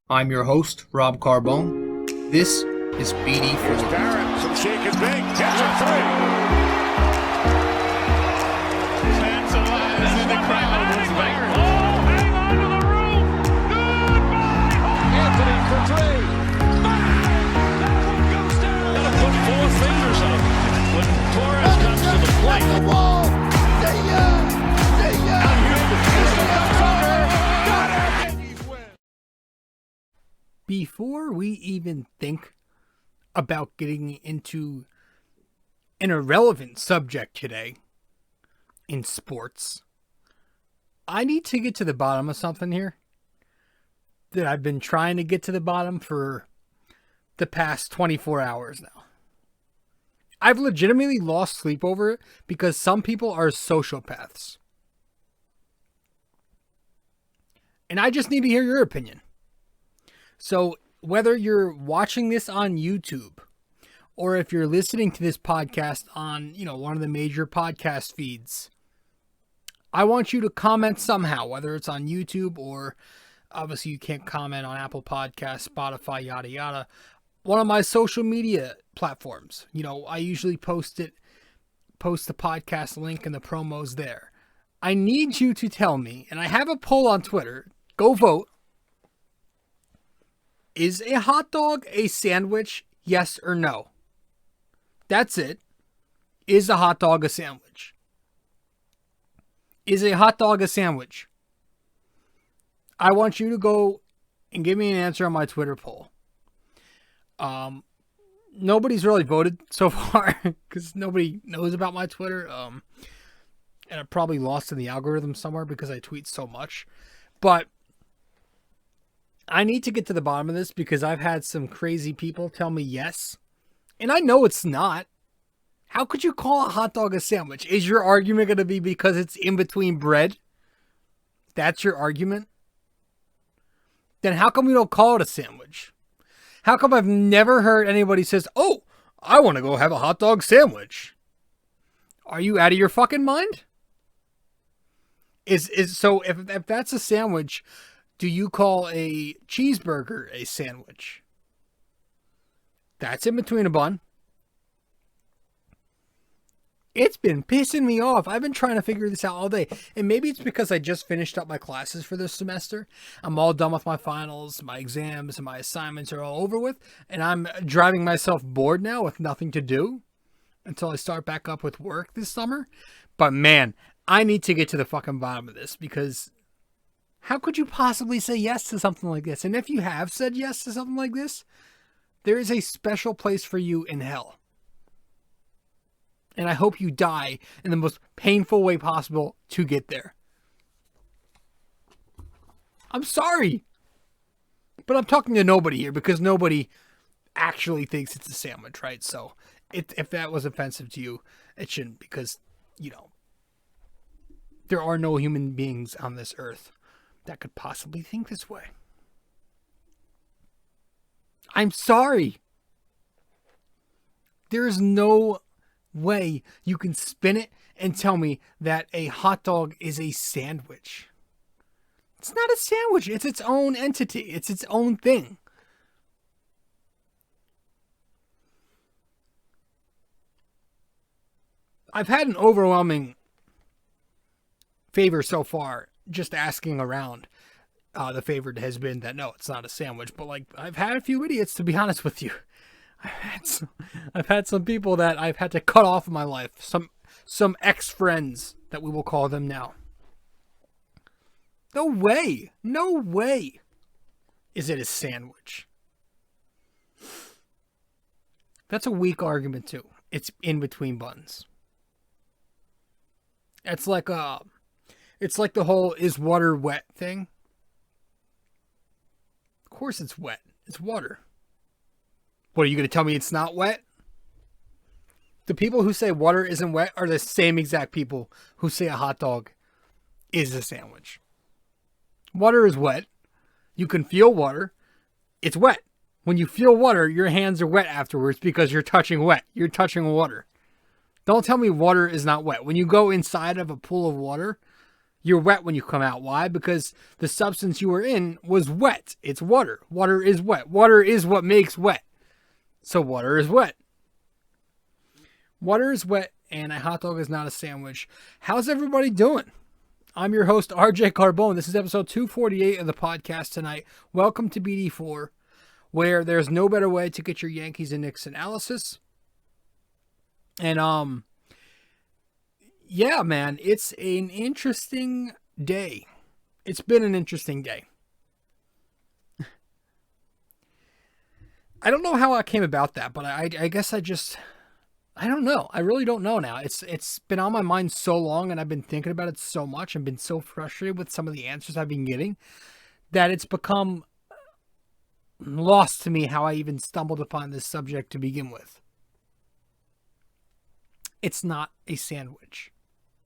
I'm your host, Rob Carbone. This is BD4. Here's Barrett, some shake and bake, gets a three. Stands alive in the crowd. Oh, hang on to the roof. Goodbye. Anthony for three. Bang! That one goes down. Gotta put four fingers up when Torres comes to the plate. The wall. See ya. See ya. Out here, the pistol comes under. Got it. Yankees win. Before we even think about getting into an irrelevant subject today in sports, I need to get to the bottom of something here that I've been trying to get to the bottom for the past 24 hours now. I've legitimately lost sleep over it because some people are sociopaths. And I just need to hear your opinion. So whether you're watching this on YouTube or if you're listening to this podcast on, one of the major podcast feeds, I want you to comment somehow, whether it's on YouTube or obviously you can't comment on Apple Podcasts, Spotify, yada, yada. One of my social media platforms, I usually post the podcast link and the promos there. I need you to tell me, and I have a poll on Twitter, go vote. Is a hot dog a sandwich? Yes or no? That's it. Is a hot dog a sandwich? Is a hot dog a sandwich? I want you to go and give me an answer on my Twitter poll. Nobody's really voted so far because nobody knows about my Twitter. And I probably lost in the algorithm somewhere because I tweet so much. But I need to get to the bottom of this because I've had some crazy people tell me yes. And I know it's not. How could you call a hot dog a sandwich? Is your argument going to be because it's in between bread? That's your argument? Then how come we don't call it a sandwich? How come I've never heard anybody says, oh, I want to go have a hot dog sandwich? Are you out of your fucking mind? So if that's a sandwich, do you call a cheeseburger a sandwich? That's in between a bun. It's been pissing me off. I've been trying to figure this out all day. And maybe it's because I just finished up my classes for this semester. I'm all done with my finals, my exams, and my assignments are all over with. And I'm driving myself bored now with nothing to do until I start back up with work this summer. But man, I need to get to the fucking bottom of this because how could you possibly say yes to something like this? And if you have said yes to something like this, there is a special place for you in hell. And I hope you die in the most painful way possible to get there. I'm sorry. But I'm talking to nobody here because nobody actually thinks it's a sandwich, right? So if that was offensive to you, it shouldn't because, there are no human beings on this earth that could possibly think this way. I'm sorry. There is no way you can spin it and tell me that a hot dog is a sandwich. It's not a sandwich. It's its own entity. It's its own thing. I've had an overwhelming favor so far just asking around. The favor has been that no, it's not a sandwich. But I've had a few idiots, to be honest with you. I've had some people that I've had to cut off in my life. Some ex-friends that we will call them now. No way is it a sandwich. That's a weak argument too. It's in between buns. It's like the whole is water wet thing. Of course it's wet. It's water. What, are you going to tell me it's not wet? The people who say water isn't wet are the same exact people who say a hot dog is a sandwich. Water is wet. You can feel water. It's wet. When you feel water, your hands are wet afterwards because you're touching wet. You're touching water. Don't tell me water is not wet. When you go inside of a pool of water, You're wet when you come out. Why? Because the substance you were in was wet. It's water. Water is wet. Water is what makes wet. So water is wet. Water is wet, and a hot dog is not a sandwich. How's everybody doing? I'm your host, RJ Carbone. This is episode 248 of the podcast tonight. Welcome to BD4, where there's no better way to get your Yankees and Knicks analysis. And, yeah, man, it's an interesting day. It's been an interesting day. I don't know how I came about that, but I guess I don't know. I really don't know now. It's been on my mind so long, and I've been thinking about it so much and been so frustrated with some of the answers I've been getting that it's become lost to me how I even stumbled upon this subject to begin with. It's not a sandwich.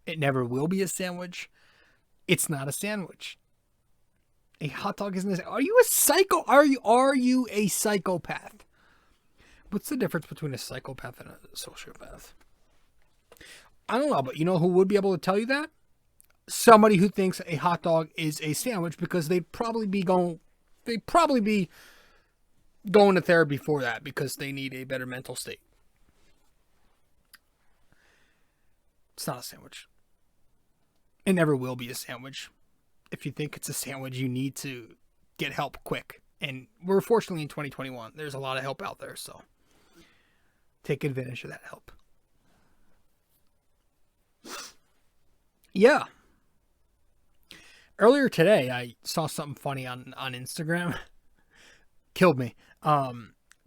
It never will be a sandwich. It's not a sandwich. A hot dog isn't Are you a psycho? Are you a psychopath? What's the difference between a psychopath and a sociopath? I don't know, but you know who would be able to tell you that? Somebody who thinks a hot dog is a sandwich, because they'd probably be going to therapy for that because they need a better mental state. It's not a sandwich. It never will be a sandwich. If you think it's a sandwich, you need to get help quick. And we're fortunately in 2021. There's a lot of help out there, so take advantage of that help. Yeah. Earlier today, I saw something funny on Instagram. Killed me.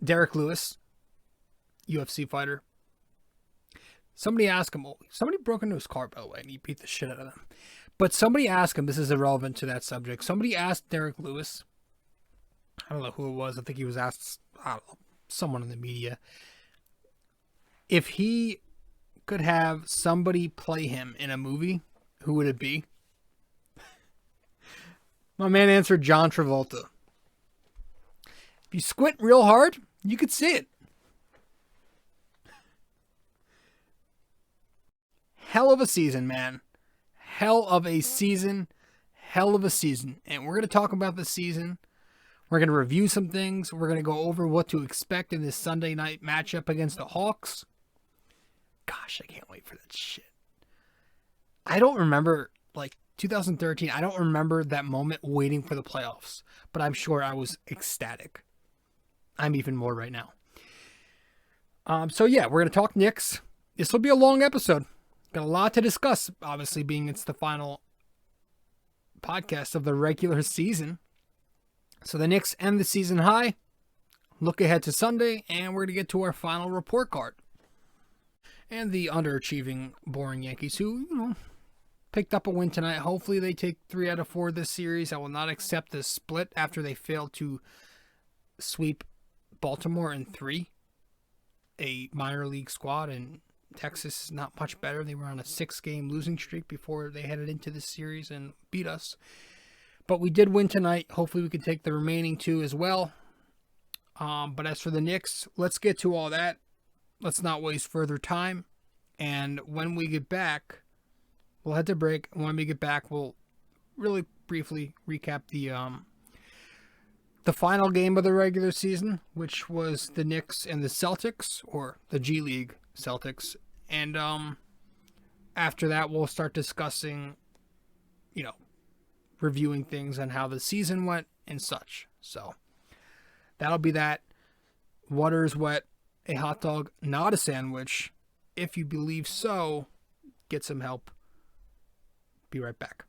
Derrick Lewis, UFC fighter. Somebody asked him, somebody broke into his car, by the way, and he beat the shit out of them. But somebody asked him, this is irrelevant to that subject. Somebody asked Derrick Lewis, I don't know who it was. I think he was asked, I don't know, someone in the media, if he could have somebody play him in a movie, who would it be? My man answered John Travolta. If you squint real hard, you could see it. Hell of a season, man. Hell of a season. Hell of a season. And we're going to talk about the season. We're going to review some things. We're going to go over what to expect in this Sunday night matchup against the Hawks. Gosh, I can't wait for that shit. I don't remember, 2013, I don't remember that moment waiting for the playoffs. But I'm sure I was ecstatic. I'm even more right now. So yeah, we're going to talk Knicks. This will be a long episode. Got a lot to discuss, obviously, being it's the final podcast of the regular season. So the Knicks end the season high. Look ahead to Sunday, and we're going to get to our final report card. And the underachieving, boring Yankees who, picked up a win tonight. Hopefully they take 3 out of 4 this series. I will not accept this split after they failed to sweep Baltimore in 3. A minor league squad, and Texas is not much better. They were on a 6-game losing streak before they headed into this series and beat us. But we did win tonight. Hopefully we can take the remaining 2 as well. But as for the Knicks, let's get to all that. Let's not waste further time. And when we get back, we'll head to break. And when we get back, we'll really briefly recap the final game of the regular season, which was the Knicks and the Celtics, or the G League Celtics. And after that, we'll start discussing, reviewing things on how the season went and such. So that'll be that. Water is wet. A hot dog, not a sandwich. If you believe so, get some help. Be right back.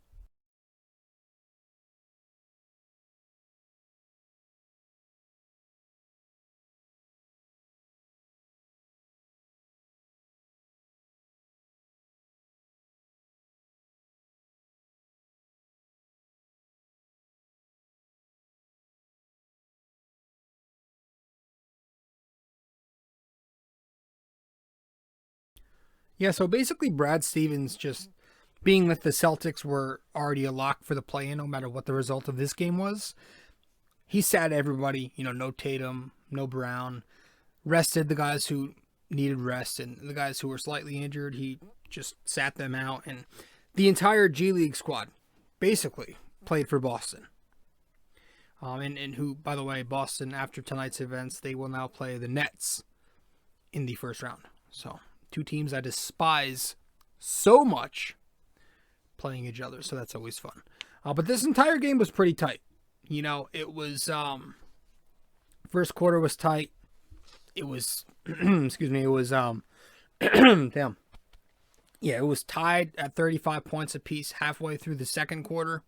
Yeah, so basically Brad Stevens, just being that the Celtics were already a lock for the play-in no matter what the result of this game was, he sat everybody, no Tatum, no Brown, rested the guys who needed rest, and the guys who were slightly injured, he just sat them out. And the entire G League squad basically played for Boston. And who, by the way, Boston, after tonight's events, they will now play the Nets in the first round. So, two teams I despise so much playing each other, so that's always fun. But this entire game was pretty tight. You know, it was, first quarter was tight. It was, excuse me, it was, damn. Yeah, it was tied at 35 points apiece halfway through the second quarter.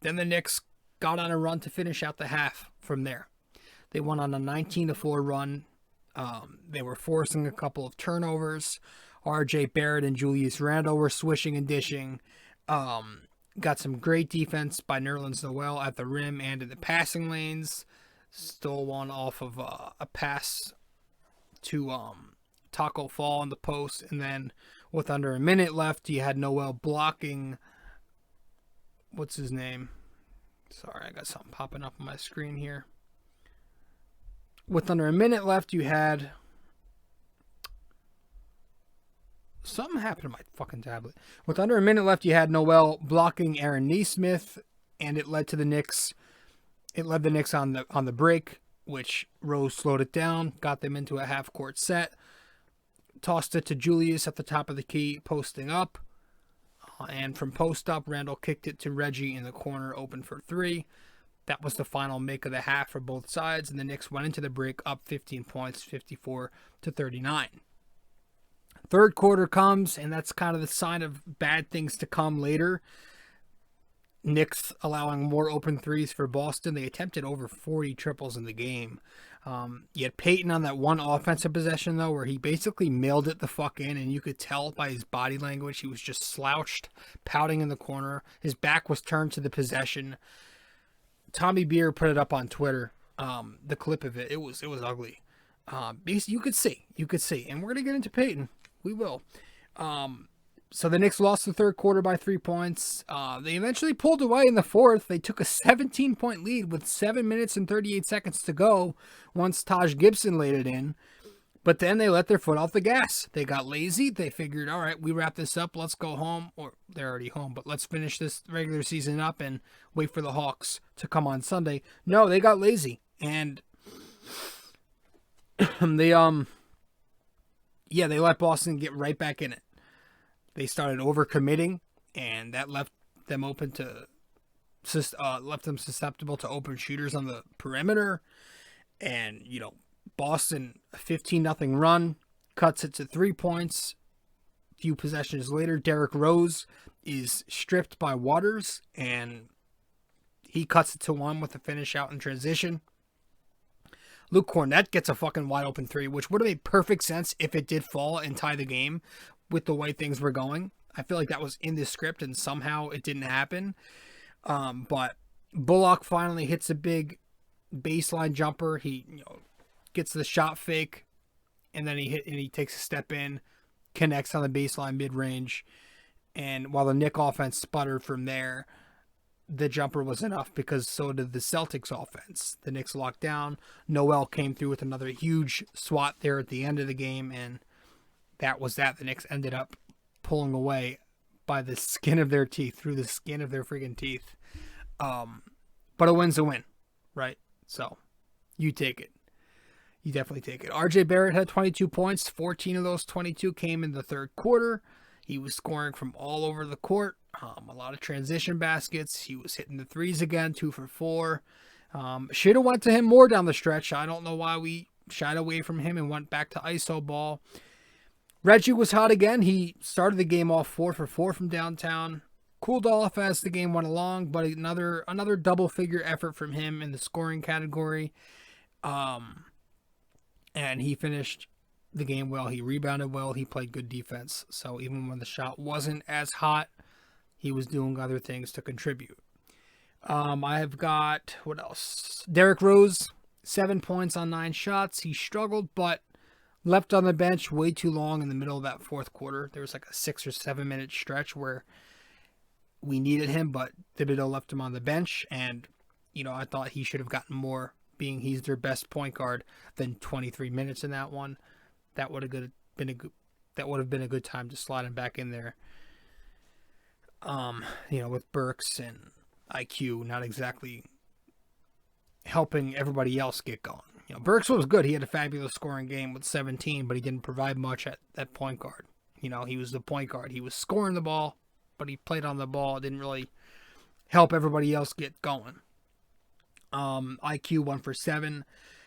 Then the Knicks got on a run to finish out the half from there. They went on a 19-4 run. They were forcing a couple of turnovers. RJ Barrett and Julius Randle were swishing and dishing. Got some great defense by Nerlens Noel at the rim and in the passing lanes. Stole one off of a pass to Taco Fall in the post. And then with under a minute left, you had Noel blocking. What's his name? Sorry, I got something popping up on my screen here. With under a minute left, you had... Something happened to my fucking tablet. With under a minute left, you had Noel blocking Aaron Nesmith, and it led to the Knicks. It led the Knicks on the break, which Rose slowed it down, got them into a half-court set, tossed it to Julius at the top of the key, posting up. And from post up, Randle kicked it to Reggie in the corner, open for three. That was the final make of the half for both sides, and the Knicks went into the break up 15 points, 54-39. Third quarter comes, and that's kind of the sign of bad things to come later. Knicks allowing more open threes for Boston. They attempted over 40 triples in the game. You had Peyton on that one offensive possession, though, where he basically mailed it the fuck in, and you could tell by his body language he was just slouched, pouting in the corner. His back was turned to the possession. Tommy Beer put it up on Twitter, the clip of it. It was ugly. You could see, and we're going to get into Peyton. We will. So the Knicks lost the third quarter by 3 points. They eventually pulled away in the fourth. They took a 17-point lead with 7 minutes and 38 seconds to go once Taj Gibson laid it in. But then they let their foot off the gas. They got lazy. They figured, all right, we wrap this up. Let's go home. Or they're already home, but let's finish this regular season up and wait for the Hawks to come on Sunday. No, they got lazy. And they let Boston get right back in it. They started overcommitting, and that left them susceptible to open shooters on the perimeter. And, you know, Boston, a 15-0 run, cuts it to 3 points. A few possessions later, Derrick Rose is stripped by Waters, and he cuts it to 1 with a finish out in transition. Luke Cornett gets a fucking wide open 3, which would have made perfect sense if it did fall and tie the game with the way things were going. I feel like that was in the script and somehow it didn't happen. But Bullock finally hits a big baseline jumper. He gets the shot fake, and then he takes a step in, connects on the baseline mid-range. And while the Knicks offense sputtered from there, the jumper was enough because so did the Celtics offense. The Knicks locked down. Noel came through with another huge swat there at the end of the game, and that was that. The Knicks ended up pulling away by the skin of their teeth, through the skin of their friggin' teeth. But a win's a win, right? So you take it. You definitely take it. RJ Barrett had 22 points. 14 of those 22 came in the third quarter. He was scoring from all over the court. A lot of transition baskets. He was hitting the threes again, 2 for 4. Should have went to him more down the stretch. I don't know why we shied away from him and went back to ISO ball. Reggie was hot again. He started the game off 4 for 4 from downtown. Cooled off as the game went along, but another double-figure effort from him in the scoring category. And he finished the game well. He rebounded well. He played good defense. So even when the shot wasn't as hot, he was doing other things to contribute. I have got, what else? Derrick Rose, 7 points on 9 shots. He struggled, but left on the bench way too long in the middle of that fourth quarter. There was like a 6 or 7 minute stretch where we needed him, but Thibodeau left him on the bench. And, I thought he should have gotten more, being he's their best point guard, than 23 minutes in that one. That would have been a good time to slide him back in there. With Burks and IQ not exactly helping everybody else get going. Burks was good. He had a fabulous scoring game with 17, but he didn't provide much at point guard. He was the point guard. He was scoring the ball, but he played on the ball. It didn't really help everybody else get going. IQ 1 for 7.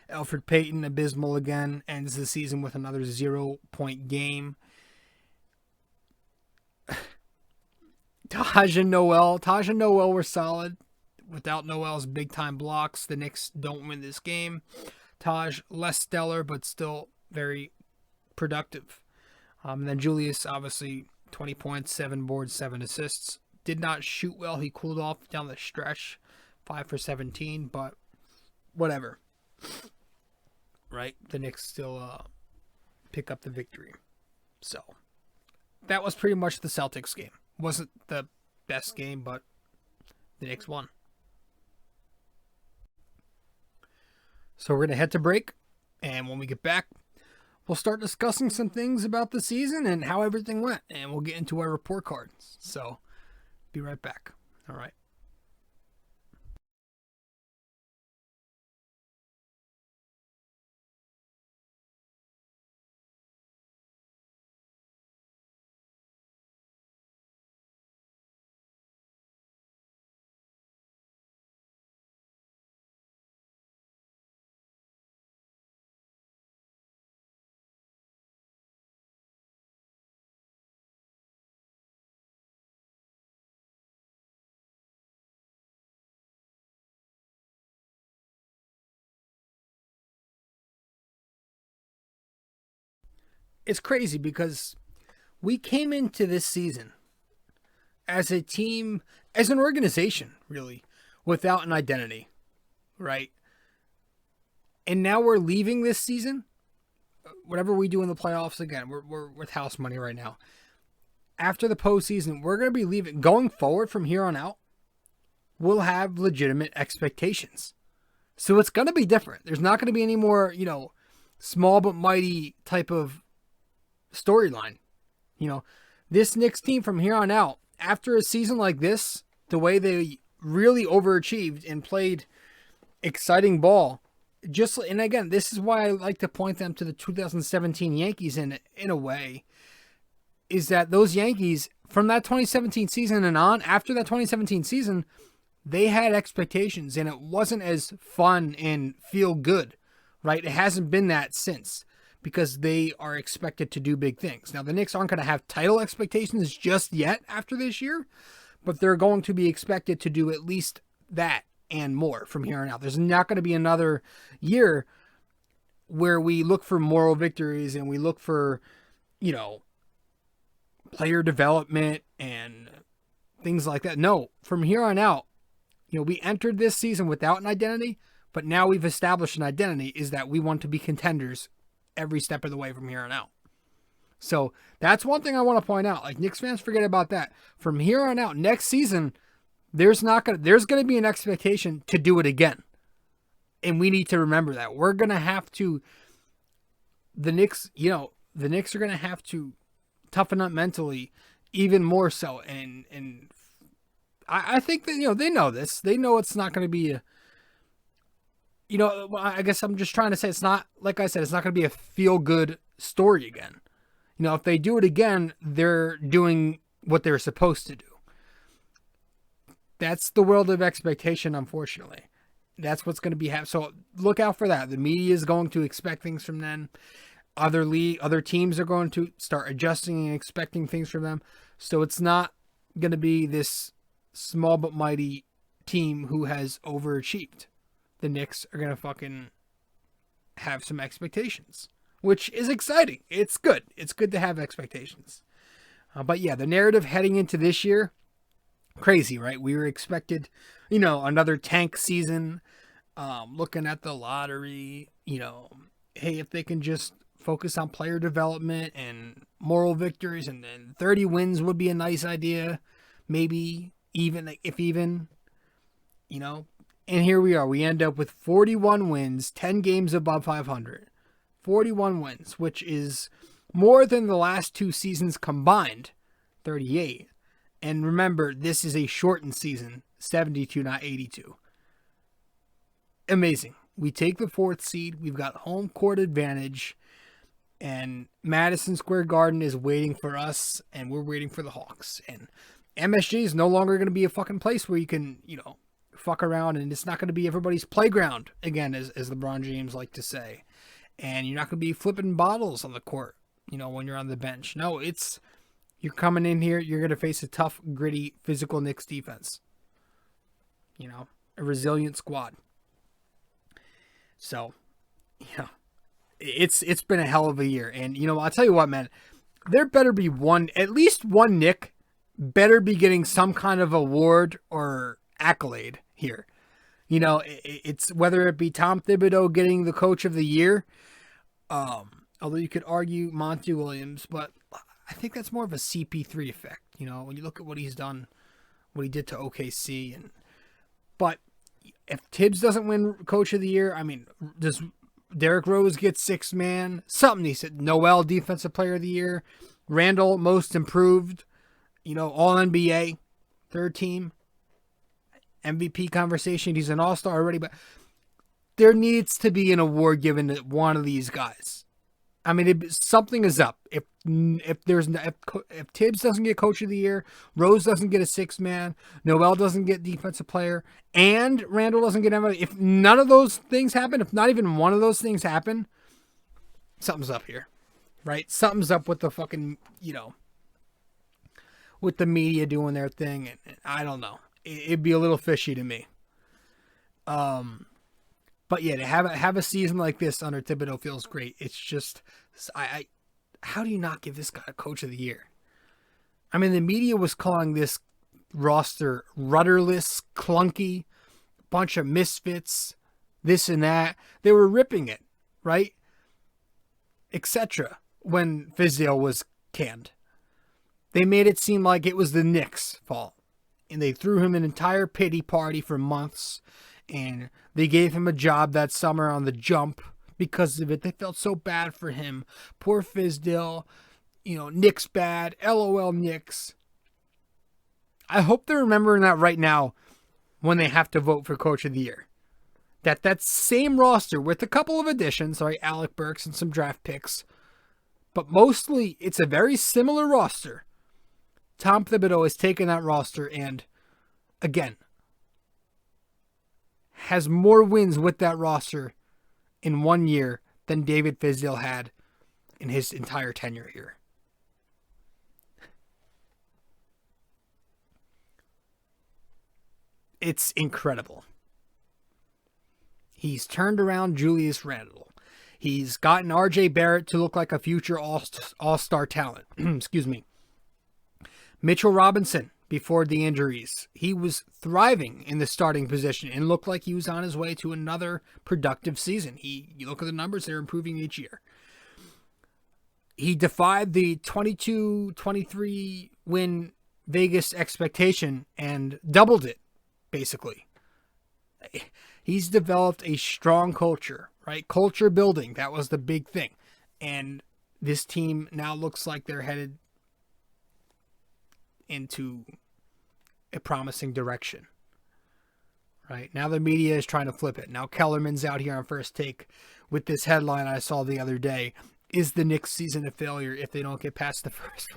Elfrid Payton, abysmal again, ends the season with another 0-point game. Taj and Noel were solid. Without Noel's big-time blocks, the Knicks don't win this game. Taj, less stellar, but still very productive. And then Julius, obviously, 20 points, 7 boards, 7 assists. Did not shoot well. He cooled off down the stretch, 5 for 17, but whatever. Right? The Knicks still pick up the victory. So, that was pretty much the Celtics game. Wasn't the best game, but the Knicks won. So we're going to head to break, and when we get back, we'll start discussing some things about the season and how everything went, and we'll get into our report cards. So, be right back. All right. It's crazy because we came into this season as a team, as an organization, really, without an identity, right? And now we're leaving this season. Whatever we do in the playoffs, again, we're with house money right now. After the postseason, we're going to be leaving. Going forward from here on out, we'll have legitimate expectations. So it's going to be different. There's not going to be any more, small but mighty type of storyline. This Knicks team from here on out, after a season like this, the way they really overachieved and played exciting ball, and again, this is why I like to point them to the 2017 Yankees in a way, is that those Yankees from that 2017 season and on, after that 2017 season, they had expectations and it wasn't as fun and feel good, right? It hasn't been that since, because they are expected to do big things. Now, the Knicks aren't going to have title expectations just yet after this year, but they're going to be expected to do at least that and more from here on out. There's not going to be another year where we look for moral victories and we look for, player development and things like that. No, from here on out, we entered this season without an identity, but now we've established an identity, is that we want to be contenders every step of the way from here on out. So that's one thing I want to point out. Like, Knicks fans, forget about that. From here on out, next season, there's going to be an expectation to do it again. And we need to remember that. We're going to have to, the Knicks are going to have to toughen up mentally even more so. And I think that, they know this. They know it's not going to be I guess I'm just trying to say, it's not, like I said, it's not going to be a feel-good story again. If they do it again, they're doing what they're supposed to do. That's the world of expectation, unfortunately. That's what's going to be happening. So look out for that. The media is going to expect things from them. Other teams are going to start adjusting and expecting things from them. So it's not going to be this small but mighty team who has overachieved. The Knicks are going to fucking have some expectations, which is exciting. It's good. It's good to have expectations. But yeah, the narrative heading into this year, crazy, right? We were expected, another tank season, looking at the lottery, hey, if they can just focus on player development and moral victories, and then 30 wins would be a nice idea. Maybe even, And here we are. We end up with 41 wins, 10 games above 500. 41 wins, which is more than the last two seasons combined, 38. And remember, this is a shortened season, 72, not 82. Amazing. We take the 4th seed. We've got home court advantage. And Madison Square Garden is waiting for us, and we're waiting for the Hawks. And MSG is no longer going to be a fucking place where you can, fuck around, and it's not going to be everybody's playground, again, as LeBron James like to say. And you're not going to be flipping bottles on the court, when you're on the bench. No, you're coming in here, you're going to face a tough, gritty, physical Knicks defense. A resilient squad. So, it's been a hell of a year. And, I'll tell you what, man, there better be at least one Knick better be getting some kind of award or accolade here. It's whether it be Tom Thibodeau getting the coach of the year, although you could argue Monty Williams, but I think that's more of a CP3 effect. When you look at what he's done, what he did to OKC, but if Tibbs doesn't win coach of the year, does Derrick Rose get 6th man? Something he said. Noel defensive player of the year, Randle most improved, all NBA, 3rd team. MVP conversation. He's an all-star already, but there needs to be an award given to one of these guys. Something is up. If Tibbs doesn't get coach of the year, Rose doesn't get a 6th man, Noel doesn't get defensive player, and Randall doesn't get MVP. If none of those things happen, if not even one of those things happen, something's up here, right? Something's up with the fucking, with the media doing their thing. And I don't know. It'd be a little fishy to me. But yeah, to have a season like this under Thibodeau feels great. It's just, how do you not give this guy a coach of the year? The media was calling this roster rudderless, clunky, bunch of misfits, this and that. They were ripping it, right? Etc. when Fizdale was canned. They made it seem like it was the Knicks' fault. And they threw him an entire pity party for months. And they gave him a job that summer on the jump because of it. They felt so bad for him. Poor Fizdale. Knicks bad. LOL Knicks. I hope they're remembering that right now when they have to vote for Coach of the Year. That same roster with a couple of additions, right? Alec Burks and some draft picks. But mostly it's a very similar roster. Tom Thibodeau has taken that roster and, again, has more wins with that roster in 1 year than David Fizdale had in his entire tenure here. It's incredible. He's turned around Julius Randle. He's gotten RJ Barrett to look like a future all-star talent. Excuse me. Mitchell Robinson, before the injuries, he was thriving in the starting position and looked like he was on his way to another productive season. You look at the numbers, they're improving each year. He defied the 22-23 win Vegas expectation and doubled it, basically. He's developed a strong culture, right? Culture building, that was the big thing. And this team now looks like they're headed into a promising direction, right? Now the media is trying to flip it. Now Kellerman's out here on First Take with this headline I saw the other day. Is the Knicks season a failure if they don't get past the first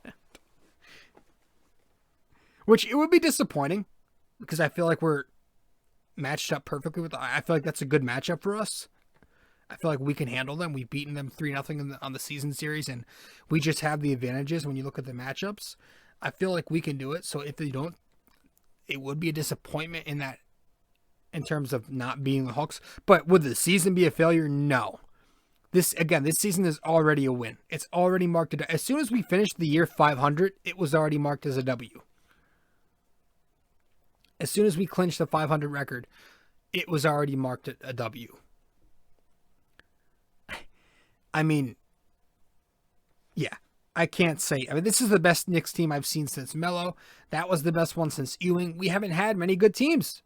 round? Which it would be disappointing because I feel like we're matched up perfectly with. I feel like that's a good matchup for us. I feel like we can handle them. We've beaten them 3-0 on the season series, and we just have the advantages when you look at the matchups. I feel like we can do it. So if they don't, it would be a disappointment in that, in terms of not being the Hawks. But would the season be a failure? No. This season is already a win. It's already marked. As soon as we finished the year 500, it was already marked as a W. As soon as we clinched the 500 record, it was already marked a W. Yeah, I can't say. This is the best Knicks team I've seen since Melo. That was the best one since Ewing. We haven't had many good teams.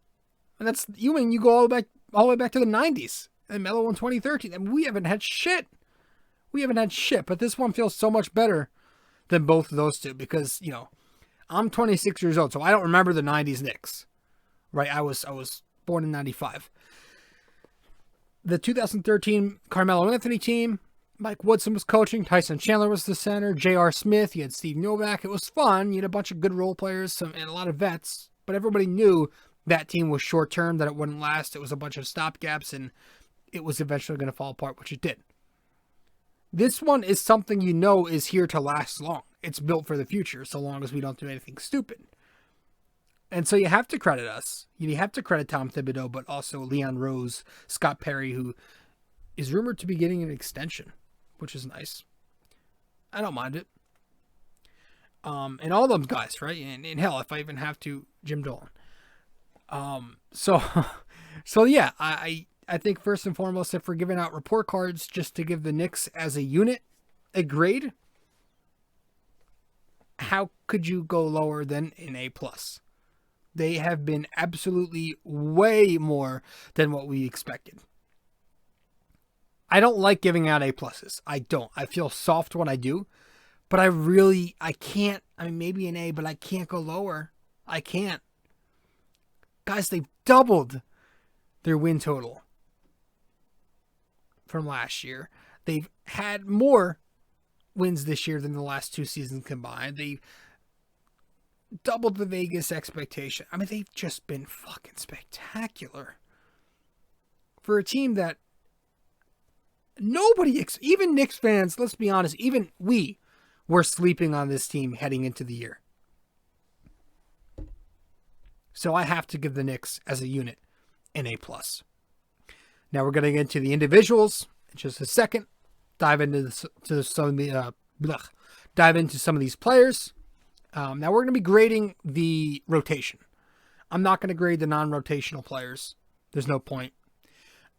And that's Ewing, you go all the way back to the 90s. And Melo in 2013. And we haven't had shit. But this one feels so much better than both of those two because, I'm 26 years old, so I don't remember the 90s Knicks. Right? I was born in 95. The 2013 Carmelo Anthony team, Mike Woodson was coaching, Tyson Chandler was the center, J.R. Smith, you had Steve Novak. It was fun. You had a bunch of good role players and a lot of vets, but everybody knew that team was short-term, that it wouldn't last. It was a bunch of stopgaps, and it was eventually going to fall apart, which it did. This one is something you know is here to last long. It's built for the future, so long as we don't do anything stupid. And so you have to credit us. You have to credit Tom Thibodeau, but also Leon Rose, Scott Perry, who is rumored to be getting an extension, which is nice. I don't mind it. And all those guys, right? And hell, if I even have to, Jim Dolan. So yeah, I think first and foremost, if we're giving out report cards just to give the Knicks as a unit a grade, how could you go lower than an A+? They have been absolutely way more than what we expected. I don't like giving out A+. I don't. I feel soft when I do, but I can't. I mean, maybe an A, but I can't go lower. I can't. Guys, they've doubled their win total from last year. They've had more wins this year than the last two seasons combined. They've doubled the Vegas expectation. I mean, they've just been fucking spectacular. For a team that nobody, even Knicks fans, let's be honest, even we were sleeping on this team heading into the year. So I have to give the Knicks as a unit an A+. Now we're going to get into the individuals in just a second. Dive into some of these players. Now we're going to be grading the rotation. I'm not going to grade the non-rotational players. There's no point.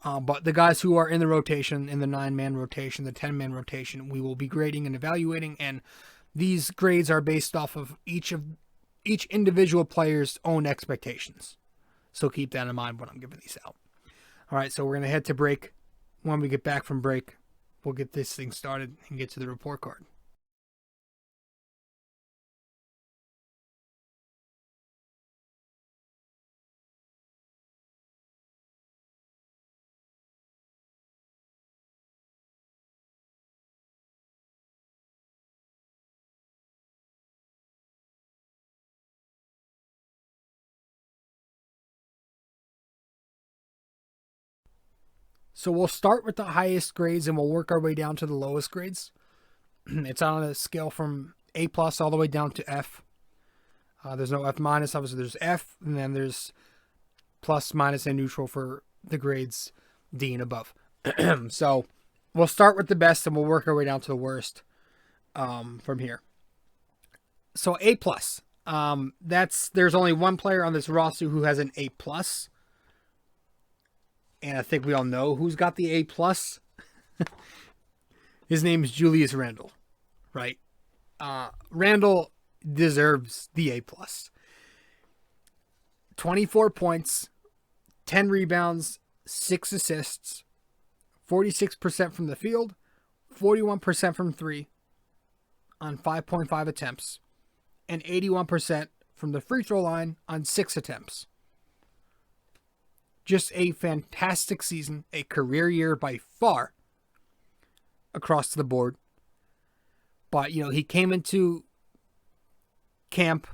But the guys who are in the rotation, in the 9-man rotation, the 10-man rotation, we will be grading and evaluating. And these grades are based off of each individual player's own expectations. So keep that in mind when I'm giving these out. All right, so we're going to head to break. When we get back from break, we'll get this thing started and get to the report card. So we'll start with the highest grades and we'll work our way down to the lowest grades. It's on a scale from A+ all the way down to F. There's no F-, obviously there's F, and then there's plus, minus, and neutral for the grades D and above. So we'll start with the best and we'll work our way down to the worst from here. So A+. There's only one player on this roster who has an A+. And I think we all know who's got the A+. His name is Julius Randle, right? Randle deserves the A+. 24 points, 10 rebounds, 6 assists, 46% from the field, 41% from 3 on 5.5 attempts, and 81% from the free throw line on 6 attempts. Just a fantastic season, a career year by far across the board. But, he came into camp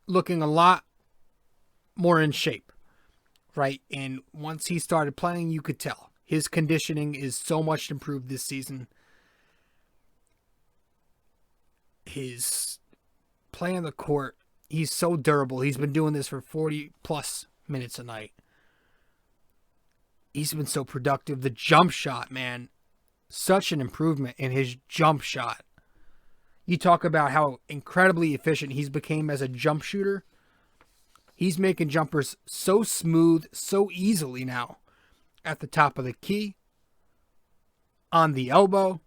looking a lot more in shape, right? And once he started playing, you could tell. His conditioning is so much improved this season. His play on the court, he's so durable. He's been doing this for 40 plus minutes a night. He's been so productive. The jump shot, man, such an improvement in his jump shot. You talk about how incredibly efficient he's became as a jump shooter. He's making jumpers so smooth, so easily now. At the top of the key, on the elbow,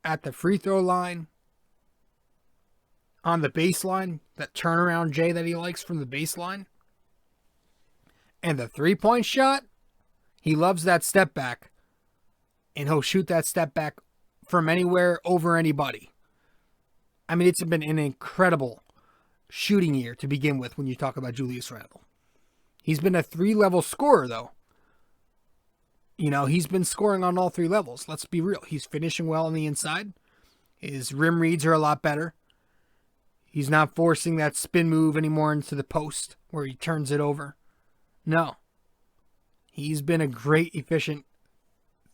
at the free throw line, on the baseline, that turnaround J that he likes from the baseline. And the three-point shot, he loves that step back. And he'll shoot that step back from anywhere over anybody. I mean, it's been an incredible shooting year to begin with when you talk about Julius Randle. He's been a 3-level scorer, though. You know, he's been scoring on all 3 levels. Let's be real. He's finishing well on the inside. His rim reads are a lot better. He's not forcing that spin move anymore into the post where he turns it over. No. He's been a great, efficient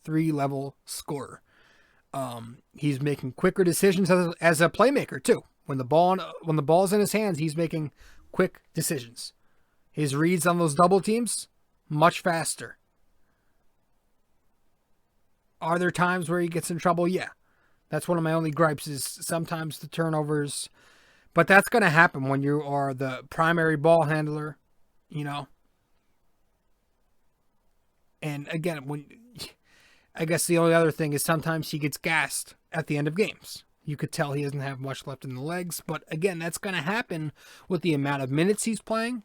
3-level scorer. He's making quicker decisions as a playmaker, too. When the ball's in his hands, he's making quick decisions. His reads on those double teams, much faster. Are there times where he gets in trouble? Yeah. That's one of my only gripes is sometimes the turnovers. But that's going to happen when you are the primary ball handler, you know. And again, I guess the only other thing is sometimes he gets gassed at the end of games. You could tell he doesn't have much left in the legs. But again, that's going to happen with the amount of minutes he's playing.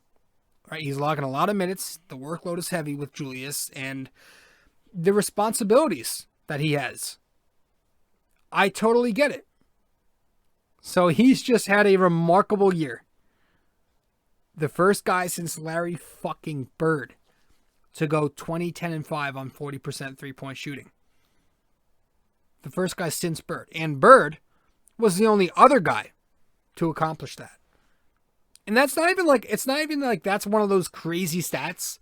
Right? He's logging a lot of minutes. The workload is heavy with Julius. And the responsibilities that he has. I totally get it. So he's just had a remarkable year. The first guy since Larry fucking Bird to go 20, 10, and 5 on 40% three-point shooting. The first guy since Bird. And Bird was the only other guy to accomplish that. And that's not even like, it's not even like that's one of those crazy stats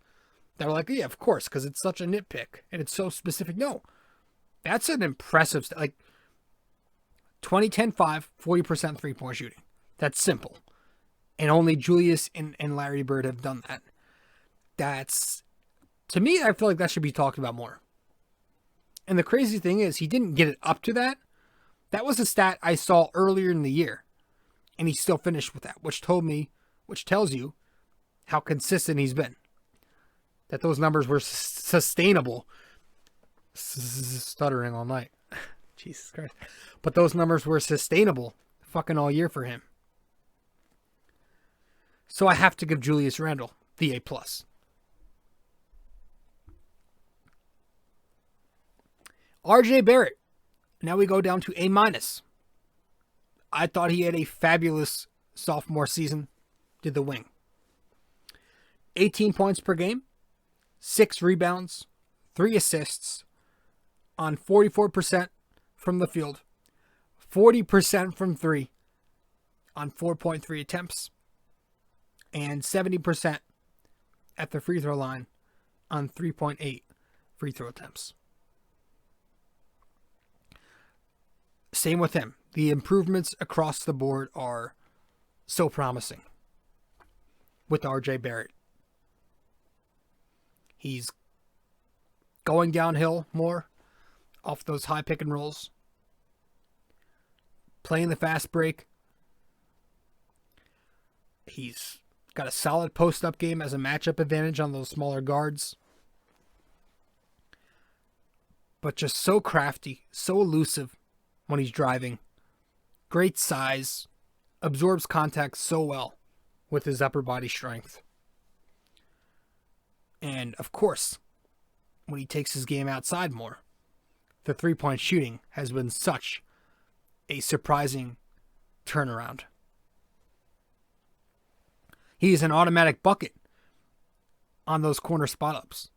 that are like, yeah, of course, because it's such a nitpick and it's so specific. No, that's an impressive, like 20, 10, 5, 40% three-point shooting. That's simple. And only Julius and Larry Bird have done that. That's, to me, I feel like that should be talked about more. And the crazy thing is, he didn't get it up to that. That was a stat I saw earlier in the year. And he still finished with that, which tells you how consistent he's been. That those numbers were sustainable. Stuttering all night. Jesus Christ. But those numbers were sustainable fucking all year for him. So I have to give Julius Randle the A+. RJ Barrett. Now we go down to A-. I thought he had a fabulous sophomore season. Did the wing. 18 points per game. 6 rebounds. 3 assists. On 44% from the field. 40% from 3. On 4.3 attempts. And 70% at the free throw line on 3.8 free throw attempts. Same with him. The improvements across the board are so promising with RJ Barrett. He's going downhill more off those high pick and rolls. Playing the fast break. He's got a solid post-up game as a matchup advantage on those smaller guards. But just so crafty, so elusive when he's driving. Great size. Absorbs contact so well with his upper body strength. And, of course, when he takes his game outside more, the three-point shooting has been such a surprising turnaround. He's an automatic bucket on those corner spot ups.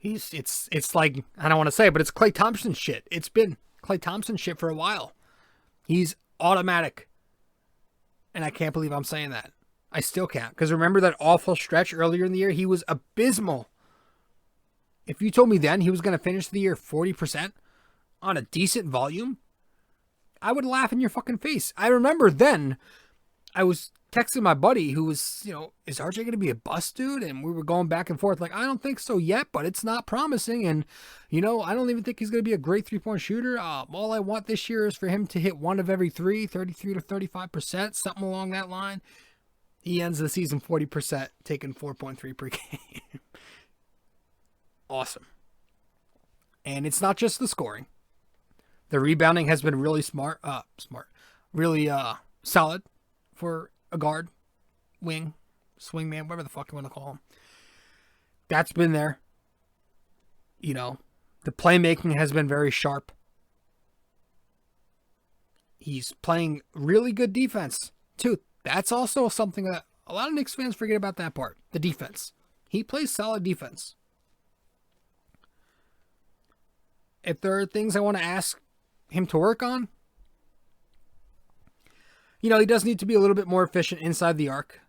It's like, I don't want to say it, but it's Klay Thompson shit. It's been Klay Thompson shit for a while. He's automatic. And I can't believe I'm saying that. I still can't. Because remember that awful stretch earlier in the year? He was abysmal. If you told me then he was going to finish the year 40% on a decent volume, I would laugh in your fucking face. I remember then I was texting my buddy who was, is RJ going to be a bust, dude? And we were going back and forth like, I don't think so yet, but it's not promising. And, I don't even think he's going to be a great three-point shooter. All I want this year is for him to hit one of every 3, 33 to 35%, something along that line. He ends the season 40%, taking 4.3 per game. Awesome. And it's not just the scoring. The rebounding has been really really solid for a guard, wing, swingman, whatever the fuck you want to call him. That's been there. The playmaking has been very sharp. He's playing really good defense, too. That's also something that a lot of Knicks fans forget about that part, the defense. He plays solid defense. If there are things I want to ask him to work on, he does need to be a little bit more efficient inside the arc.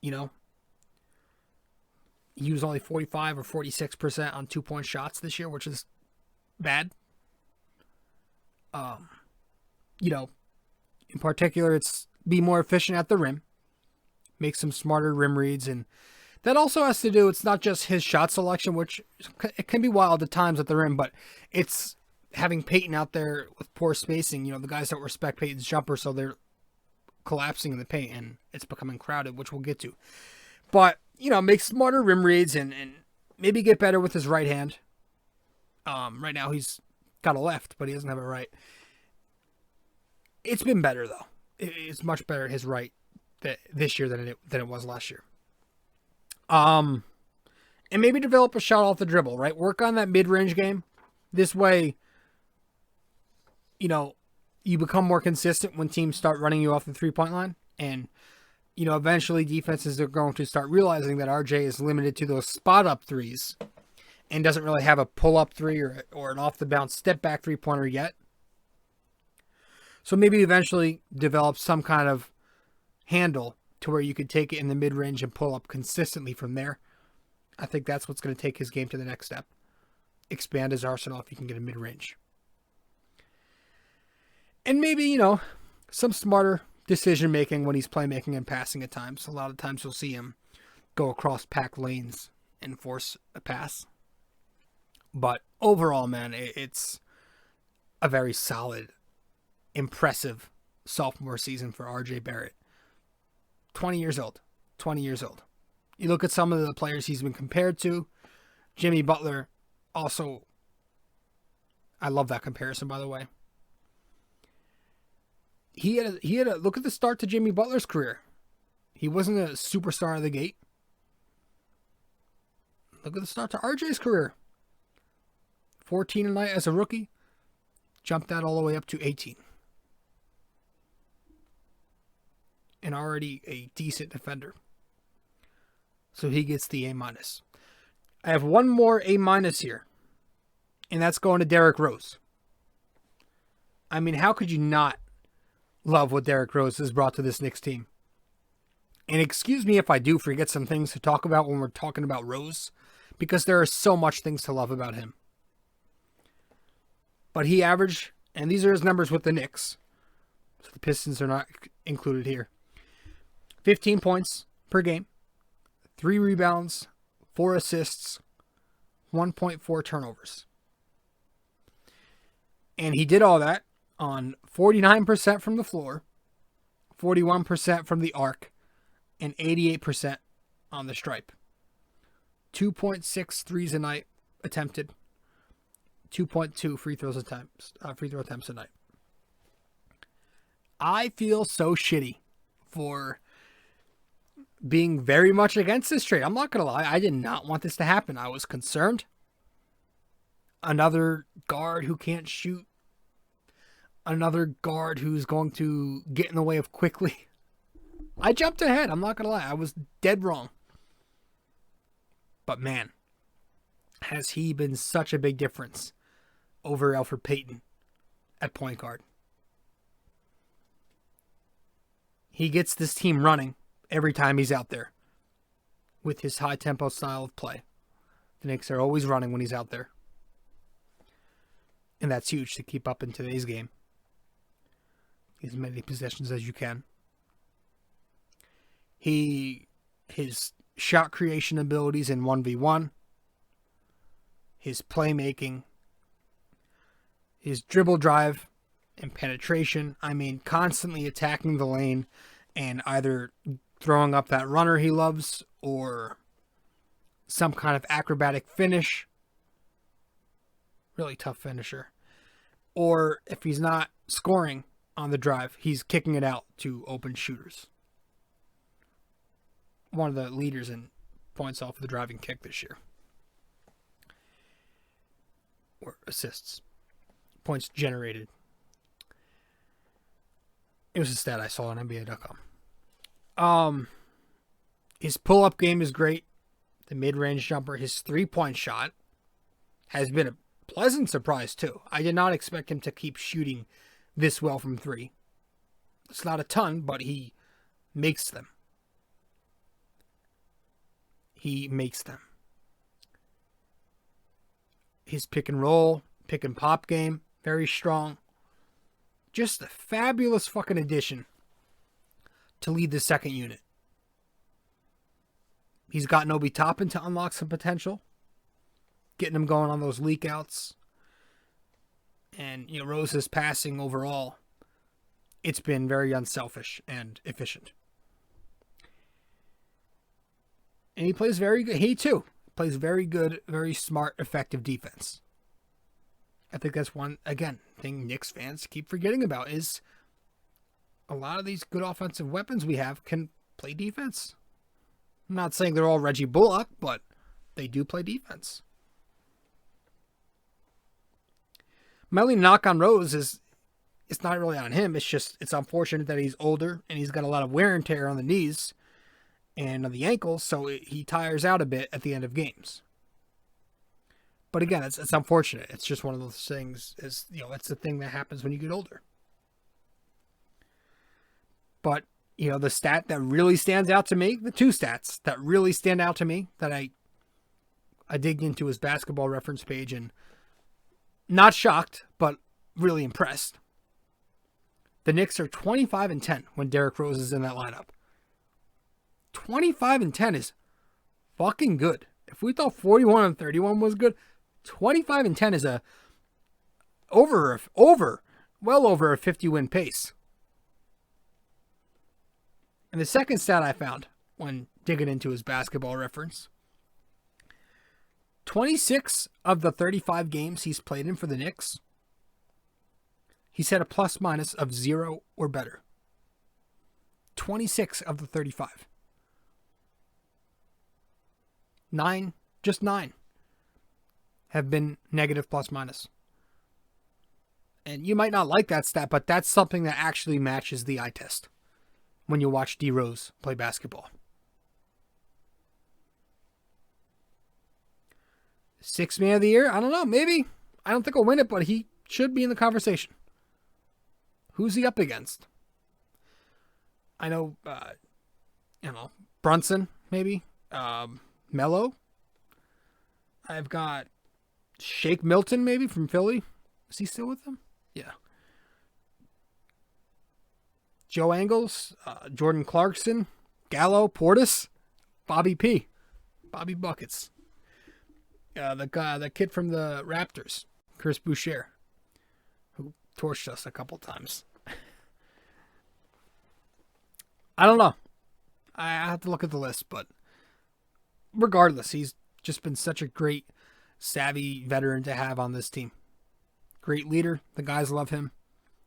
He was only 45 or 46% on 2-point shots this year, which is bad. In particular, it's be more efficient at the rim, make some smarter rim reads, and that also has to do, it's not just his shot selection, which it can be wild at times at the rim, but it's having Peyton out there with poor spacing. The guys don't respect Peyton's jumper, so they're collapsing in the paint, and it's becoming crowded, which we'll get to. But, make smarter rim reads and maybe get better with his right hand. Right now he's got a left, but he doesn't have a right. It's been better, though. It's much better at his right this year than it was last year. And maybe develop a shot off the dribble, right? Work on that mid-range game. This way, you become more consistent when teams start running you off the three-point line. And, eventually defenses are going to start realizing that RJ is limited to those spot-up threes and doesn't really have a pull-up three or an off-the-bounce step-back three-pointer yet. So maybe eventually develop some kind of handle to where you could take it in the mid-range and pull up consistently from there. I think that's what's going to take his game to the next step. Expand his arsenal if he can get a mid-range. And maybe, some smarter decision-making when he's playmaking and passing at times. A lot of times you'll see him go across packed lanes and force a pass. But overall, man, it's a very solid, impressive sophomore season for RJ Barrett. 20 years old. You look at some of the players he's been compared to. Jimmy Butler, also, I love that comparison, by the way. He had a look at the start to Jimmy Butler's career. He wasn't a superstar out of the gate. Look at the start to RJ's career. 14 a night as a rookie. Jumped that all the way up to 18. And already a decent defender. So he gets the A-. I have one more A- here. And that's going to Derrick Rose. I mean, how could you not love what Derrick Rose has brought to this Knicks team? And excuse me if I do forget some things to talk about when we're talking about Rose, because there are so much things to love about him. But he averaged, and these are his numbers with the Knicks, so the Pistons are not included here, 15 points per game, 3 rebounds, 4 assists, 1.4 turnovers. And he did all that on 49% from the floor, 41% from the arc, and 88% on the stripe. 2.6 threes a night attempted, 2.2 free throw attempts a night. I feel so shitty for being very much against this trade. I'm not going to lie. I did not want this to happen. I was concerned. Another guard who can't shoot. Another guard who's going to get in the way of quickly. I jumped ahead. I'm not going to lie. I was dead wrong. But man, has he been such a big difference over Elfrid Payton at point guard. He gets this team running every time he's out there with his high-tempo style of play. The Knicks are always running when he's out there. And that's huge to keep up in today's game. As many possessions as you can. His shot creation abilities in 1v1, his playmaking, his dribble drive and penetration. I mean, constantly attacking the lane and either throwing up that runner he loves or some kind of acrobatic finish. Really tough finisher. Or if he's not scoring on the drive, he's kicking it out to open shooters. One of the leaders in points off of the driving kick this year. Or assists. Points generated It was a stat I saw on NBA.com. His pull-up game is great. The mid-range jumper, his three-point shot has been a pleasant surprise too. I did not expect him to keep shooting this well from three. It's not a ton, but he makes them. He makes them. His pick and roll, pick and pop game, very strong. Just a fabulous fucking addition to lead the second unit. He's got Obi Toppin to unlock some potential, getting him going on those leak outs. And, Rose's passing overall, it's been very unselfish and efficient. And he plays very good. He, too, plays very good, very smart, effective defense. I think that's one, again, thing Knicks fans keep forgetting about is a lot of these good offensive weapons we have can play defense. I'm not saying they're all Reggie Bullock, but they do play defense. My only knock on Rose is it's not really on him. It's unfortunate that he's older and he's got a lot of wear and tear on the knees and on the ankles, so he tires out a bit at the end of games. But again, it's unfortunate. It's just one of those things. It's the thing that happens when you get older. But the stat that really stands out to me, the two stats that really stand out to me that I digged into his basketball reference page and not shocked, but really impressed. The Knicks are 25-10 when Derrick Rose is in that lineup. 25-10 is fucking good. If we thought 41-31 was good, 25-10 is well over a 50-win pace. And the second stat I found when digging into his basketball reference, 26 of the 35 games he's played in for the Knicks, he's had a plus-minus of 0 or better. 26 of the 35. 9 have been negative plus-minus. And you might not like that stat, but that's something that actually matches the eye test when you watch D. Rose play basketball. Sixth man of the year? I don't know. Maybe. I don't think he'll win it, but he should be in the conversation. Who's he up against? I know, Brunson, maybe. Melo. I've got Shake Milton, maybe, from Philly. Is he still with them? Yeah. Joe Ingles, Jordan Clarkson, Gallo, Portis, Bobby P. Bobby Buckets. The kid from the Raptors, Chris Boucher, who torched us a couple times. I don't know. I have to look at the list, but regardless, he's just been such a great, savvy veteran to have on this team. Great leader. The guys love him.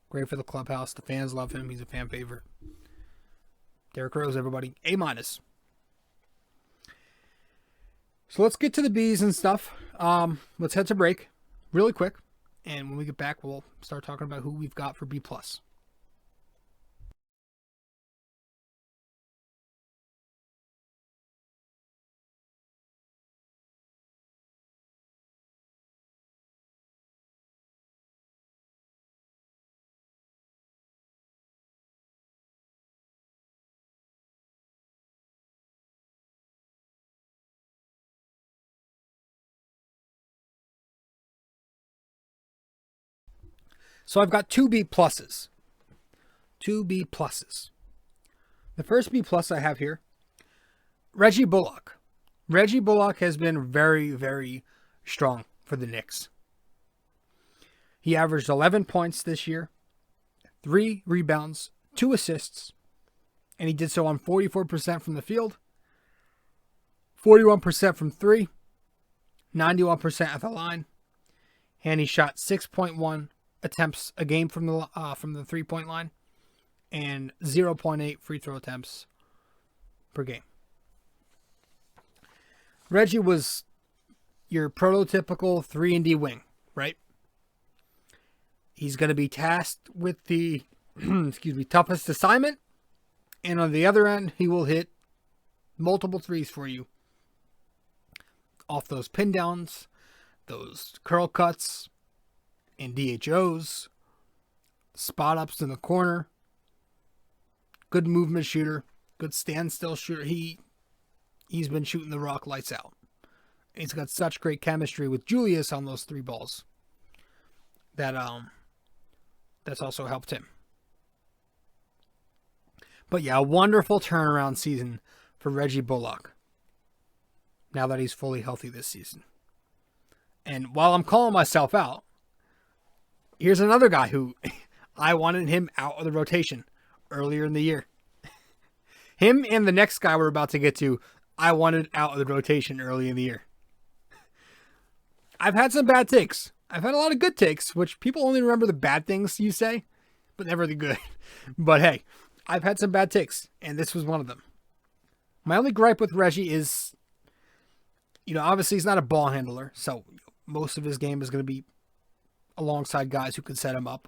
Great for the clubhouse. The fans love him. He's a fan favorite. Derrick Rose, everybody. A-. So let's get to the B's and stuff. Let's head to break really quick. And when we get back, we'll start talking about who we've got for B+. So I've got two B+. Two B+. The first B+ I have here, Reggie Bullock. Reggie Bullock has been very, very strong for the Knicks. He averaged 11 points this year, 3 rebounds, 2 assists, and he did so on 44% from the field, 41% from 3, 91% at the line, and he shot 6.1 attempts a game from the 3-point line and 0.8 free throw attempts per game. Reggie was your prototypical 3-and-D wing, right? He's going to be tasked with the toughest assignment. And on the other end, he will hit multiple threes for you. Off those pin downs, those curl cuts, and DHOs, spot ups in the corner. Good movement shooter, good standstill shooter. He's been shooting the rock lights out. He's got such great chemistry with Julius on those 3 balls that that's also helped him. But yeah, a wonderful turnaround season for Reggie Bullock. Now that he's fully healthy this season. And while I'm calling myself out, here's another guy who I wanted him out of the rotation earlier in the year. Him and the next guy we're about to get to, I wanted out of the rotation early in the year. I've had some bad takes. I've had a lot of good takes, which people only remember the bad things you say, but never the good. But hey, I've had some bad takes, and this was one of them. My only gripe with Reggie is, obviously he's not a ball handler, so most of his game is going to be alongside guys who can set him up.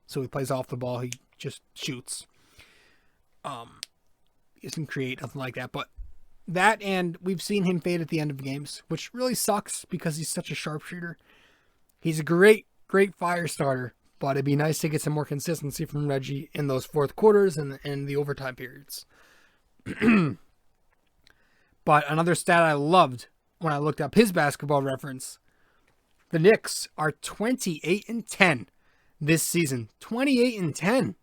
So he plays off the ball, he just shoots. He doesn't create, nothing like that. But that, and we've seen him fade at the end of games, which really sucks because he's such a sharpshooter. He's a great fire starter, but it'd be nice to get some more consistency from Reggie in those fourth quarters and the overtime periods. But another stat I loved when I looked up his basketball reference, the Knicks are 28-10 this season. 28-10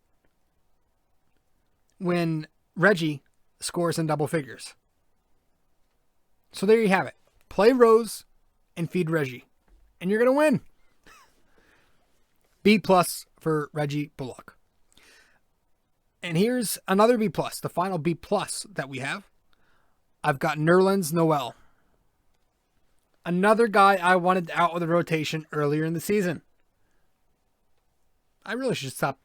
when Reggie scores in double figures. So there you have it. Play Rose and feed Reggie, and you're going to win. B+ for Reggie Bullock. And here's another B+, the final B+ that we have. I've got Nerlens Noel. Another guy I wanted out of the rotation earlier in the season. I really should stop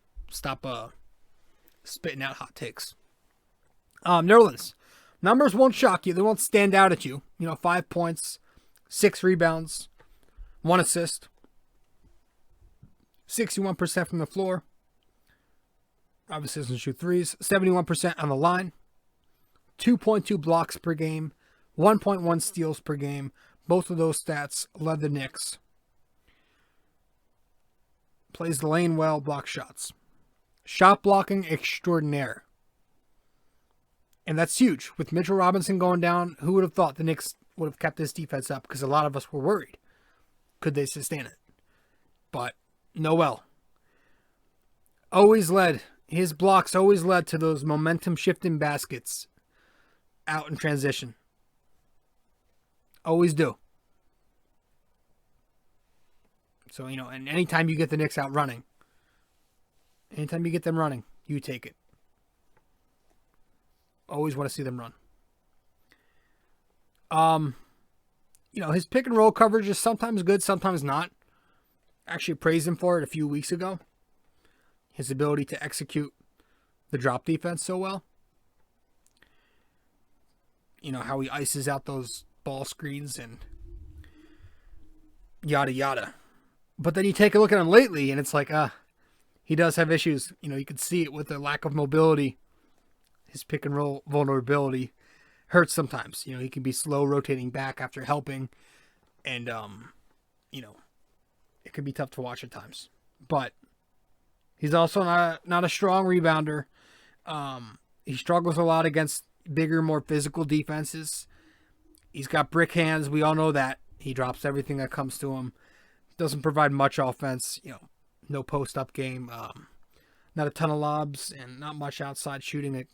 spitting out hot takes. Nerlens. Numbers won't shock you. They won't stand out at you. 5 points, 6 rebounds, 1 assist, 61% from the floor. Obviously doesn't shoot threes. 71% on the line. 2.2 blocks per game. 1.1 steals per game. Both of those stats led the Knicks. Plays the lane well, blocks shots. Shot blocking extraordinaire. And that's huge. With Mitchell Robinson going down, who would have thought the Knicks would have kept this defense up? Because a lot of us were worried. Could they sustain it? But Noel always led. His blocks always led to those momentum shifting baskets out in transition. Always do. So, and anytime you get the Knicks out running, anytime you get them running, you take it. Always want to see them run. His pick and roll coverage is sometimes good, sometimes not. Actually praised him for it a few weeks ago. His ability to execute the drop defense so well. How he ices out those ball screens and yada yada. But then you take a look at him lately and it's like, he does have issues. You can see it with the lack of mobility. His pick and roll vulnerability hurts sometimes. He can be slow rotating back after helping. And, it can be tough to watch at times. But he's also not a strong rebounder. He struggles a lot against bigger, more physical defenses. He's got brick hands. We all know that. He drops everything that comes to him. Doesn't provide much offense. No post-up game. Not a ton of lobs and not much outside shooting,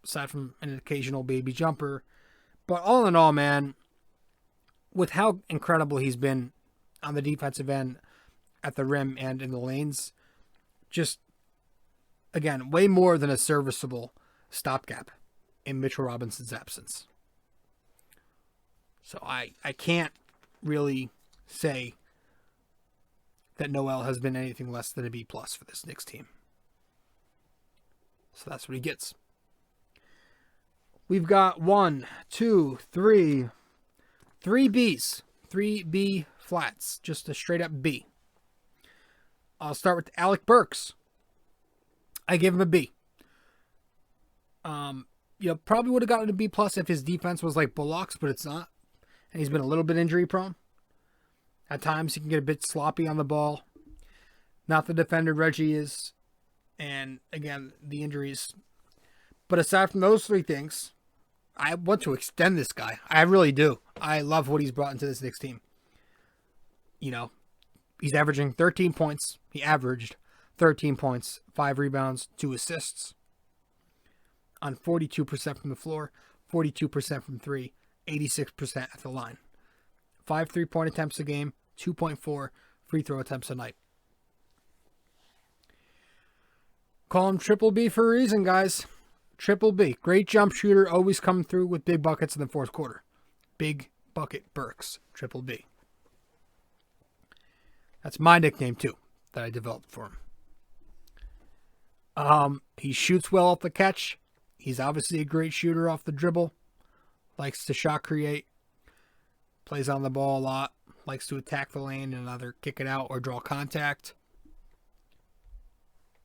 aside from an occasional baby jumper. But all in all, man, with how incredible he's been on the defensive end at the rim and in the lanes, just, again, way more than a serviceable stopgap in Mitchell Robinson's absence. So I can't really say that Noel has been anything less than a B+ for this Knicks team. So that's what he gets. We've got 3 B's. 3 B flats. Just a straight up B. I'll start with Alec Burks. I give him a B. Probably would have gotten a B plus if his defense was like Bullock's, but it's not. And he's been a little bit injury prone. At times he can get a bit sloppy on the ball. Not the defender Reggie is. And again, the injuries. But aside from those three things, I want to extend this guy. I really do. I love what he's brought into this Knicks team. He's averaging 13 points. He averaged 13 points, 5 rebounds, 2 assists. On 42% from the floor, 42% from 3, 86% at the line. 5 3-point attempts a game, 2.4 free throw attempts a night. Call him Triple B for a reason, guys. Triple B. Great jump shooter, always coming through with big buckets in the fourth quarter. Big Bucket Burks. Triple B. That's my nickname, too, that I developed for him. He shoots well off the catch. He's obviously a great shooter off the dribble. Likes to shot create. Plays on the ball a lot. Likes to attack the lane and either kick it out or draw contact.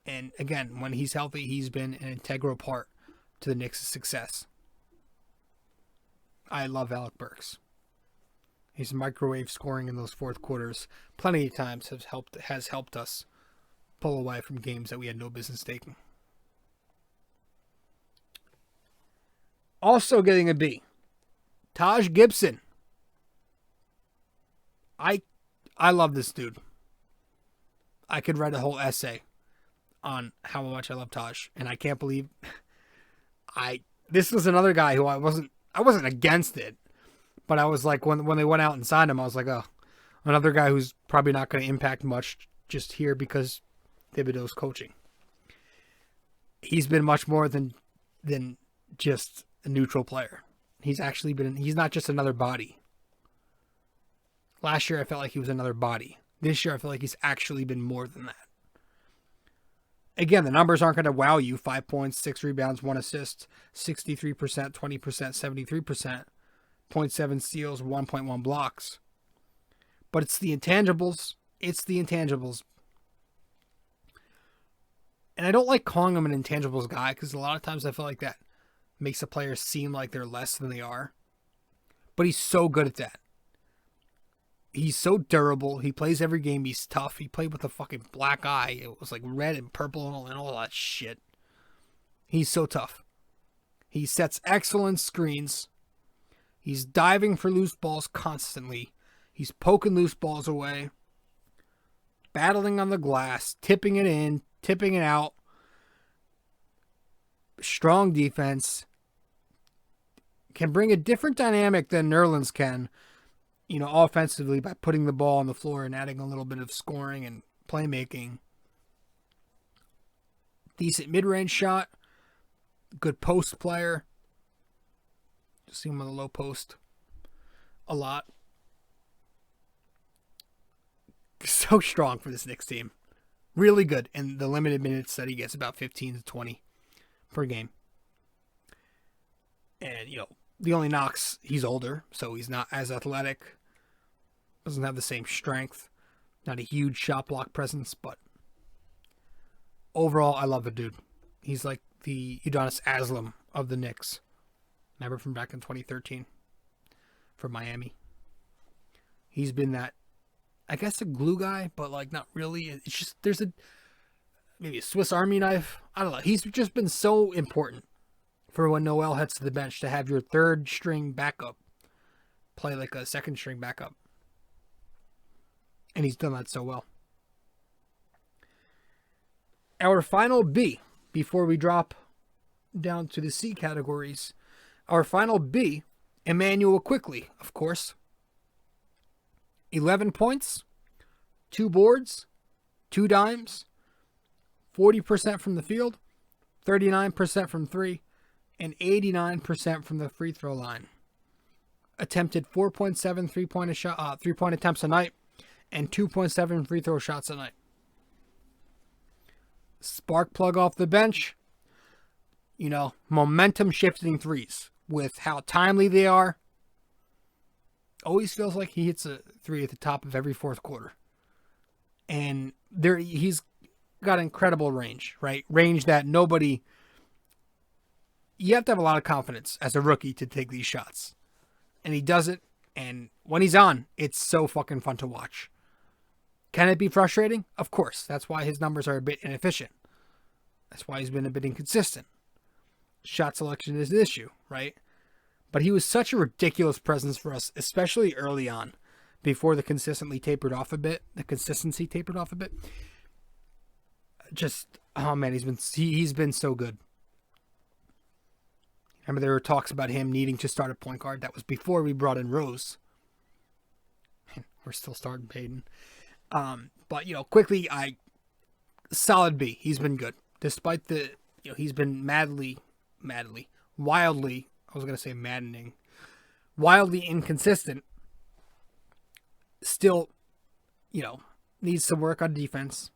And again, when he's healthy, he's been an integral part to the Knicks' success. I love Alec Burks. His microwave scoring in those fourth quarters plenty of times has helped us pull away from games that we had no business taking. Also getting a B, Taj Gibson. I love this dude. I could write a whole essay on how much I love Taj, and I can't believe this was another guy who I wasn't against it, but I was like, when they went out and signed him, I was like, oh, another guy who's probably not going to impact much just here because Thibodeau's coaching. He's been much more than just a neutral player. He's not just another body. Last year, I felt like he was another body. This year, I feel like he's actually been more than that. Again, the numbers aren't going to wow you. 5 points, 6 rebounds, 1 assist, 63%, 20%, 73%, 0.7 steals, 1.1 blocks. But it's the intangibles. And I don't like calling him an intangibles guy because a lot of times I feel like that makes a player seem like they're less than they are. But he's so good at that. He's so durable. He plays every game. He's tough. He played with a fucking black eye. It was like red and purple and all that shit. He's so tough. He sets excellent screens. He's diving for loose balls constantly. He's poking loose balls away. Battling on the glass. Tipping it in. Tipping it out. Strong defense. Can bring a different dynamic than Nerlens can. Offensively by putting the ball on the floor and adding a little bit of scoring and playmaking. Decent mid-range shot. Good post player. Just see him on the low post a lot. So strong for this Knicks team. Really good. And the limited minutes that he gets, about 15 to 20 per game. And, the only knocks, he's older, so he's not as athletic. Doesn't have the same strength. Not a huge shot block presence, but overall, I love the dude. He's like the Udonis Haslem of the Knicks. Remember from back in 2013 from Miami. He's been that, I guess, a glue guy, but like not really. It's just there's maybe a Swiss Army knife. I don't know. He's just been so important for when Noel heads to the bench to have your third string backup play like a second string backup. And he's done that so well. Our final B, before we drop down to the C categories. Our final B, Emmanuel Quickly, of course. 11 points, 2 boards, 2 dimes, 40% from the field, 39% from 3, and 89% from the free throw line. Attempted 4.7 3-point attempts a night and 2.7 free throw shots a night. Spark plug off the bench. Momentum shifting threes with how timely they are. Always feels like he hits a 3 at the top of every fourth quarter. And he's got incredible range, right? Range that nobody... You have to have a lot of confidence as a rookie to take these shots. And he does it, and when he's on, it's so fucking fun to watch. Can it be frustrating? Of course. That's why his numbers are a bit inefficient. That's why he's been a bit inconsistent. Shot selection is an issue, right? But he was such a ridiculous presence for us, especially early on, before the consistency tapered off a bit. Just, oh man, he's been so good. Remember there were talks about him needing to start a point guard. That was before we brought in Rose. We're still starting Payton. But, quickly, solid B. He's been good. Despite he's been wildly, I was going to say maddening, wildly inconsistent. Still, needs some work on defense.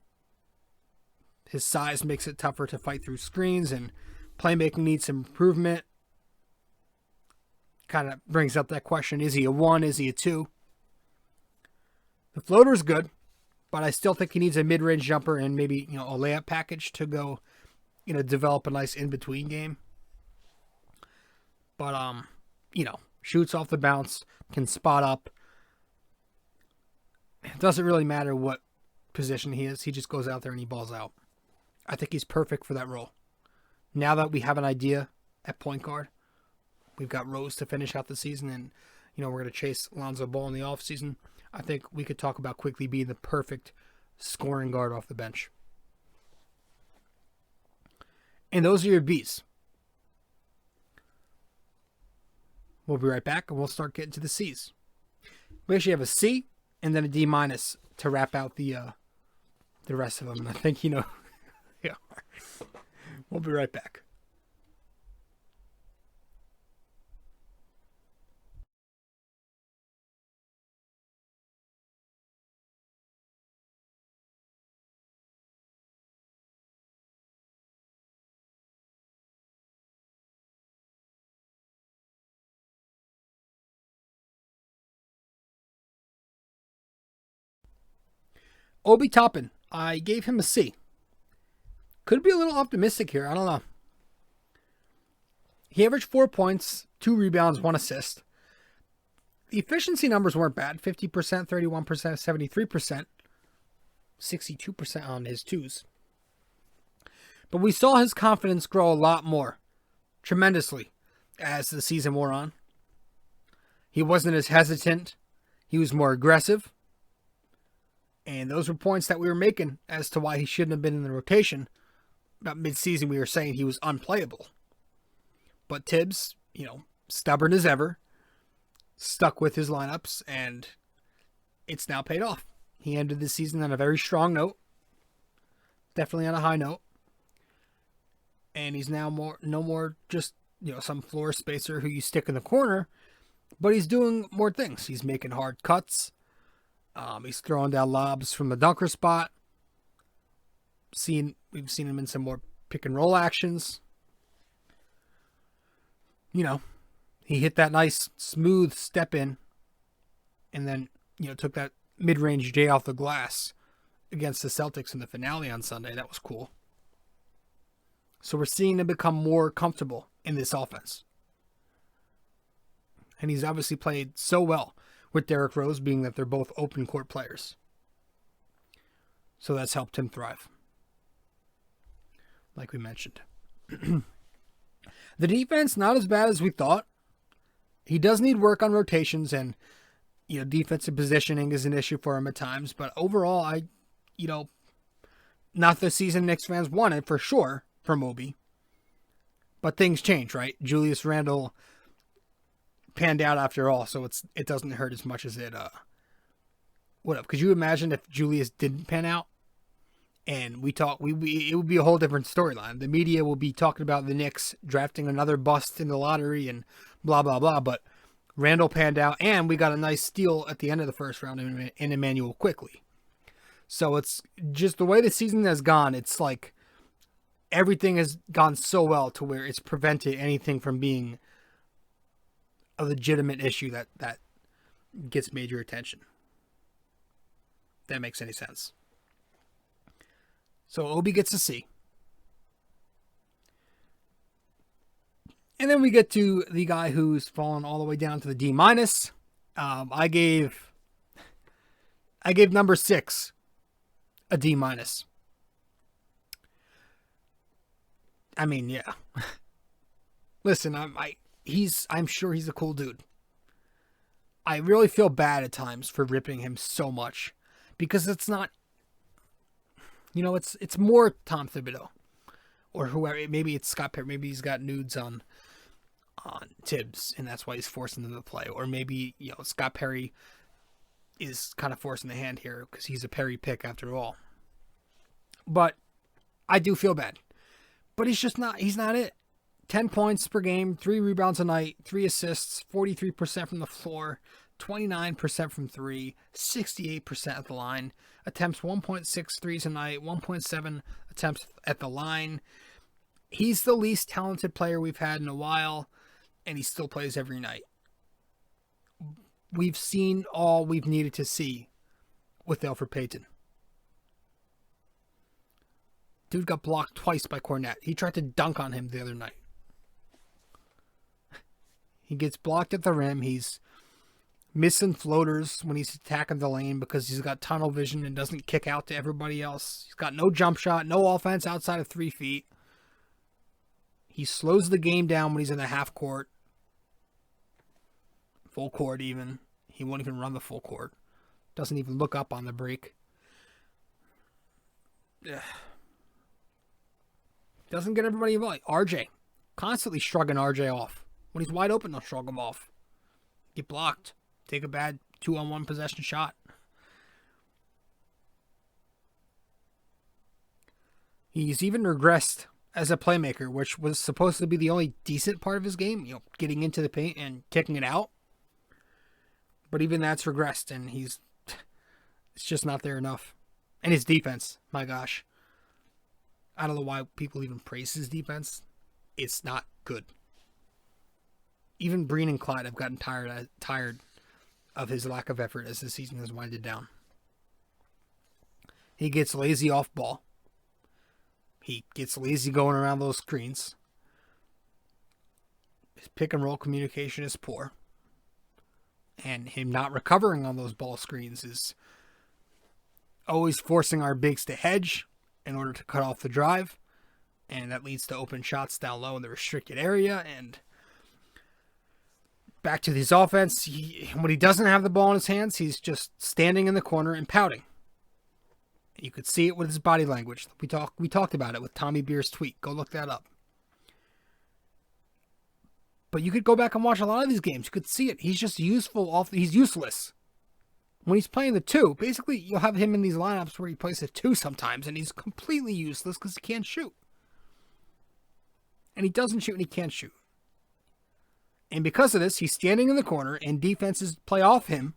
His size makes it tougher to fight through screens, and playmaking needs some improvement. Kind of brings up that question, is he a 1? Is he a 2? The floater's good, but I still think he needs a mid-range jumper and maybe, a layup package to go, develop a nice in-between game. But, shoots off the bounce, can spot up. It doesn't really matter what position he is. He just goes out there and he balls out. I think he's perfect for that role. Now that we have an idea at point guard, we've got Rose to finish out the season, and, we're going to chase Lonzo Ball in the offseason. I think we could talk about quickly being the perfect scoring guard off the bench. And those are your Bs. We'll be right back, and we'll start getting to the Cs. We actually have a C and then a D- to wrap out the rest of them. And I think yeah. We'll be right back. Obi Toppin, I gave him a C. Could be a little optimistic here. I don't know. He averaged 4 points, 2 rebounds, 1 assist. The efficiency numbers weren't bad. 50%, 31%, 73%. 62% on his twos. But we saw his confidence grow a lot more. Tremendously. As the season wore on. He wasn't as hesitant. He was more aggressive. And those were points that we were making as to why he shouldn't have been in the rotation. About mid-season, we were saying he was unplayable. But Tibbs, stubborn as ever, stuck with his lineups, and it's now paid off. He ended the season on a very strong note. Definitely on a high note. And he's now no more just, some floor spacer who you stick in the corner, but he's doing more things. He's making hard cuts. He's throwing down lobs from the dunker spot. We've seen him in some more pick and roll actions. He hit that nice smooth step in, and then took that mid-range J off the glass against the Celtics in the finale on Sunday. That was cool. So we're seeing him become more comfortable in this offense, and he's obviously played so well with Derrick Rose, being that they're both open court players. So that's helped him thrive. Like we mentioned. The defense, not as bad as we thought. He does need work on rotations, and, defensive positioning is an issue for him at times. But overall, not the season Knicks fans wanted, for sure, from Obi. But things change, right? Julius Randle panned out after all, so it doesn't hurt as much as it would have. Could you imagine if Julius didn't pan out and it would be a whole different storyline. The media will be talking about the Knicks drafting another bust in the lottery and blah blah blah, but Randle panned out, and we got a nice steal at the end of the first round in Emmanuel quickly. So it's just the way the season has gone, it's like everything has gone so well to where it's prevented anything from being a legitimate issue that gets major attention. If that makes any sense. So Obi gets a C. And then we get to the guy who's fallen all the way down to the D minus. I gave number 6 a D minus. I mean, yeah. Listen, I'm sure he's a cool dude. I really feel bad at times for ripping him so much because it's not, it's more Tom Thibodeau or whoever. Maybe it's Scott Perry. Maybe he's got nudes on Tibbs and that's why he's forcing them to play. Or maybe, Scott Perry is kind of forcing the hand here because he's a Perry pick after all. But I do feel bad. But he's not it. 10 points per game, 3 rebounds a night, 3 assists, 43% from the floor, 29% from 3, 68% at the line, attempts 1.6 threes a night, 1.7 attempts at the line. He's the least talented player we've had in a while, and he still plays every night. We've seen all we've needed to see with Elfrid Payton. Dude got blocked twice by Cornette. He tried to dunk on him the other night. He gets blocked at the rim. He's missing floaters when he's attacking the lane because he's got tunnel vision and doesn't kick out to everybody else. He's got no jump shot, no offense outside of 3 feet. He slows the game down when he's in the half court. Full court even. He won't even run the full court. Doesn't even look up on the break. Ugh. Doesn't get everybody involved. RJ. Constantly shrugging RJ off. When he's wide open, they'll shrug him off. Get blocked. Take a bad 2-on-1 possession shot. He's even regressed as a playmaker, which was supposed to be the only decent part of his game. Getting into the paint and kicking it out. But even that's regressed, and it's just not there enough. And his defense, my gosh. I don't know why people even praise his defense. It's not good. Even Breen and Clyde have gotten tired of his lack of effort as the season has winded down. He gets lazy off ball. He gets lazy going around those screens. His pick and roll communication is poor. And him not recovering on those ball screens is always forcing our bigs to hedge in order to cut off the drive. And that leads to open shots down low in the restricted area. And back to his offense, when he doesn't have the ball in his hands, he's just standing in the corner and pouting. You could see it with his body language. We talked about it with Tommy Beer's tweet. Go look that up. But you could go back and watch a lot of these games. You could see it. He's just he's useless. When he's playing the 2, basically you'll have him in these lineups where he plays the 2 sometimes, and he's completely useless because he can't shoot. And he doesn't shoot and he can't shoot. And because of this, he's standing in the corner and defenses play off him.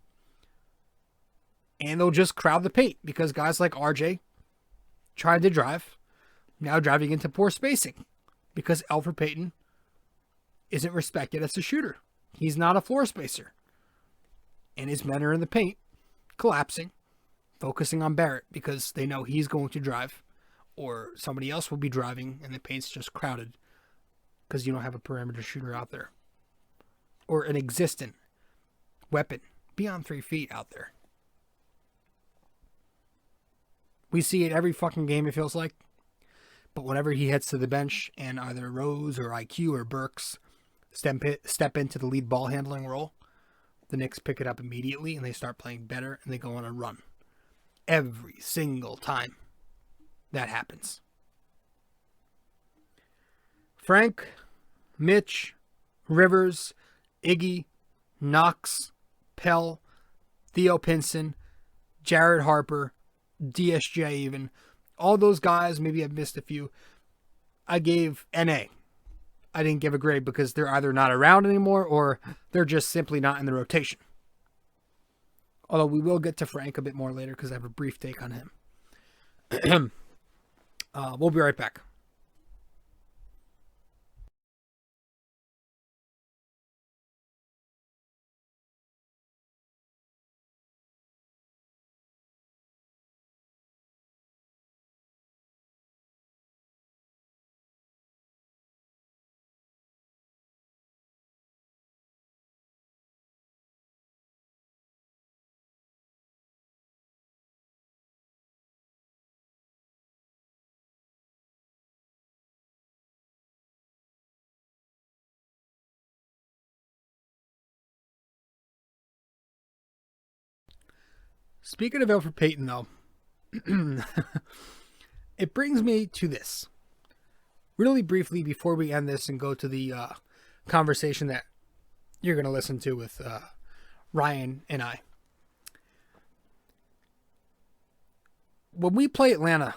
And they'll just crowd the paint because guys like RJ tried to drive, now driving into poor spacing because Elfrid Payton isn't respected as a shooter. He's not a floor spacer. And his men are in the paint, collapsing, focusing on Barrett because they know he's going to drive or somebody else will be driving and the paint's just crowded because you don't have a perimeter shooter out there. Or an existent weapon beyond 3 feet out there. We see it every fucking game, it feels like. But whenever he heads to the bench and either Rose or IQ or Burks step into the lead ball handling role, the Knicks pick it up immediately and they start playing better and they go on a run. Every single time that happens. Frank, Mitch, Rivers, Iggy, Knox, Pell, Theo Pinson, Jared Harper, DSJ even. All those guys, maybe I've missed a few. I gave NA. I didn't give a grade because they're either not around anymore or they're just simply not in the rotation. Although we will get to Frank a bit more later because I have a brief take on him. We'll be right back. Speaking of Elfrid Payton, though, it brings me to this. Really briefly, before we end this and go to the conversation that you're going to listen to with Ryan and I. When we play Atlanta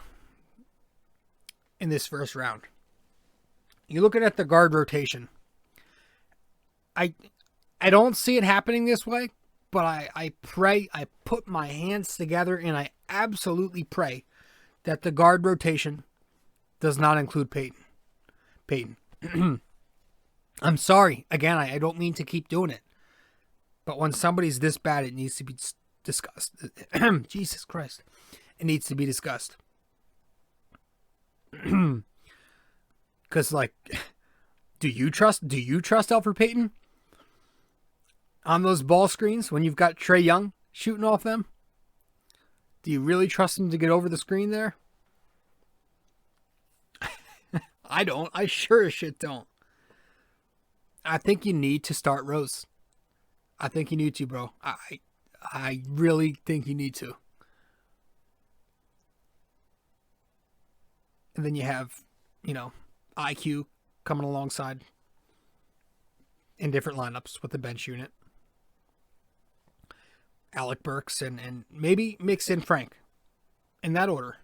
in this first round, you're looking at the guard rotation. I don't see it happening this way, but I pray, I put my hands together, and I absolutely pray that the guard rotation does not include Payton. I'm sorry. Again, I don't mean to keep doing it. But when somebody's this bad, it needs to be discussed. Jesus Christ. It needs to be discussed. Because, like, do you trust Elfrid Payton on those ball screens when you've got Trae Young shooting off them? Do you really trust him to get over the screen there? I don't. I sure as shit don't. I think you need to start Rose. I think you need to, bro. I really think you need to. And then you have, IQ coming alongside in different lineups with the bench unit. Alec Burks and maybe mix in Frank in that order.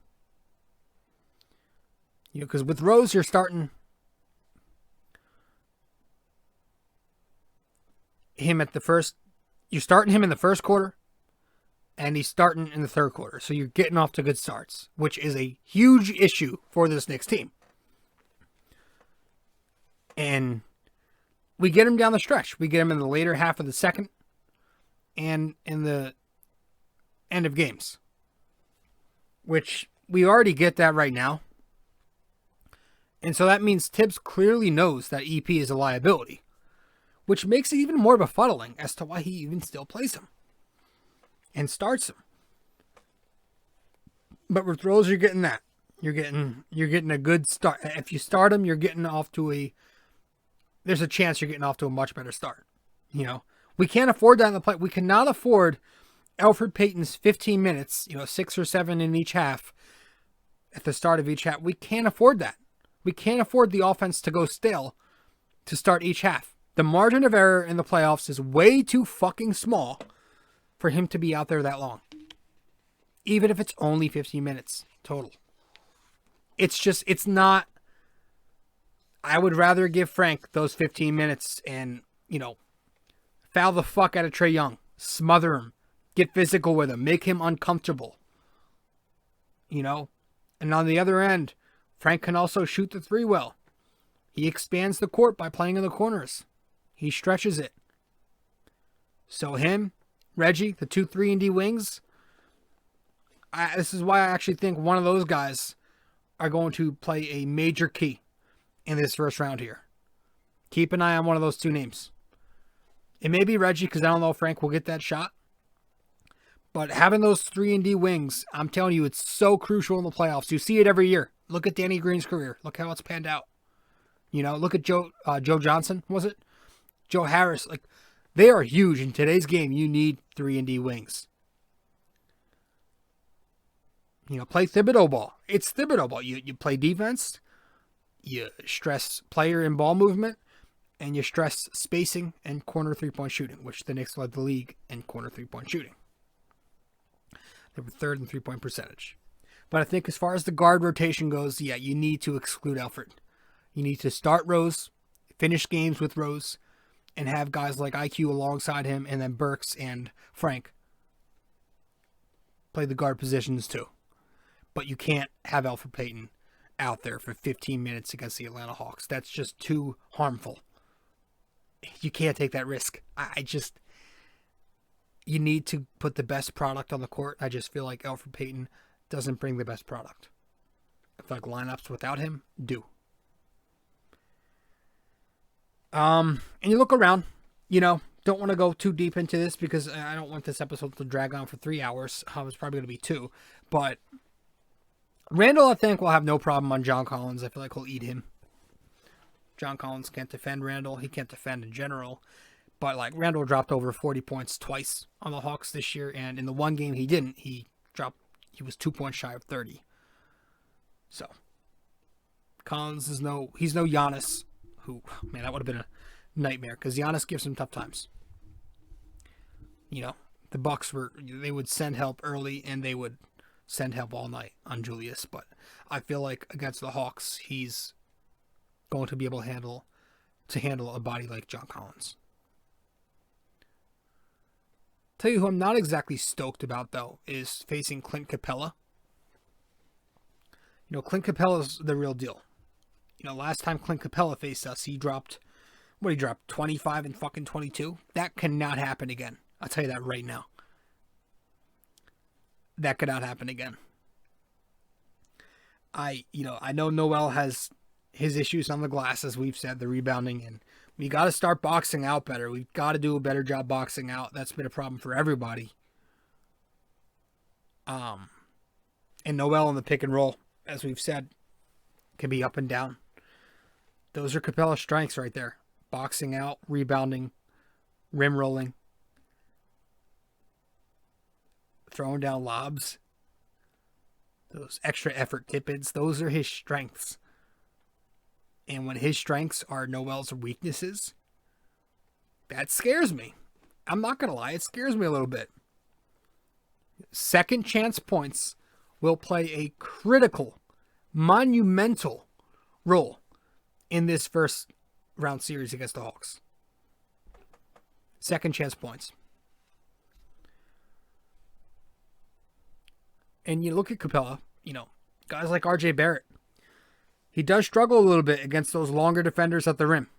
Because with Rose, you're starting him in the first quarter, and he's starting in the third quarter. So you're getting off to good starts, which is a huge issue for this Knicks team. And we get him down the stretch. We get him in the later half of the second and in the end of games, which we already get that right now. And so that means Tibbs clearly knows that EP is a liability, which makes it even more befuddling as to why he even still plays him and starts him. But with Rose, you're getting that. You're getting a good start. If you start him, there's a chance you're getting off to a much better start. We can't afford that in the play. We cannot afford Elfrid Payton's 15 minutes, 6 or 7 in each half at the start of each half. We can't afford that. We can't afford the offense to go stale to start each half. The margin of error in the playoffs is way too fucking small for him to be out there that long. Even if it's only 15 minutes total. It's not. I would rather give Frank those 15 minutes and, foul the fuck out of Trae Young. Smother him. Get physical with him. Make him uncomfortable. And on the other end, Frank can also shoot the three well. He expands the court by playing in the corners. He stretches it. So him, Reggie, the 2 3-and-D wings, this is why I actually think one of those guys are going to play a major key in this first round here. Keep an eye on one of those two names. It may be Reggie, because I don't know if Frank will get that shot. But having those 3-and-D wings, I'm telling you, it's so crucial in the playoffs. You see it every year. Look at Danny Green's career. Look how it's panned out. Look at Joe Johnson, was it? Joe Harris. Like, they are huge. In today's game, you need 3-and-D wings. Play Thibodeau ball. It's Thibodeau ball. You play defense. You stress player and ball movement. And you stress spacing and corner three-point shooting, which the Knicks led the league in corner three-point shooting. They were third in three-point percentage. But I think as far as the guard rotation goes, yeah, you need to exclude Elfrid. You need to start Rose, finish games with Rose, and have guys like IQ alongside him, and then Burks and Frank play the guard positions too. But you can't have Elfrid Payton out there for 15 minutes against the Atlanta Hawks. That's just too harmful. You can't take that risk. You need to put the best product on the court. I just feel like Elfrid Payton doesn't bring the best product. I feel like lineups without him do. And you look around, don't want to go too deep into this because I don't want this episode to drag on for 3 hours. It's probably going to be 2. But Randle, I think, will have no problem on John Collins. I feel like he'll eat him. John Collins can't defend Randle. He can't defend in general. But like Randle dropped over 40 points twice on the Hawks this year, and in the one game he didn't, he was 2 points shy of 30. So Collins he's no Giannis, who, man, that would have been a nightmare because Giannis gives him tough times. You know, the Bucks they would send help early and they would send help all night on Julius, but I feel like against the Hawks he's going to be able to handle a body like John Collins. Tell you who I'm not exactly stoked about, though, is facing Clint Capella. You know, Clint Capella's the real deal. You know, last time Clint Capella faced us, he dropped 25 and fucking 22? That cannot happen again. I'll tell you that right now. That could not happen again. I know Noel has his issues on the glass, as we've said, the rebounding, and we got to start boxing out better. We've got to do a better job boxing out. That's been a problem for everybody. And Noel in the pick and roll, as we've said, can be up and down. Those are Capella's strengths right there. Boxing out, rebounding, rim rolling, throwing down lobs. Those extra effort tip-ins, those are his strengths. And when his strengths are Noel's weaknesses, that scares me. I'm not going to lie, it scares me a little bit. Second chance points will play a critical, monumental role in this first round series against the Hawks. Second chance points. And you look at Capella, guys like RJ Barrett. He does struggle a little bit against those longer defenders at the rim.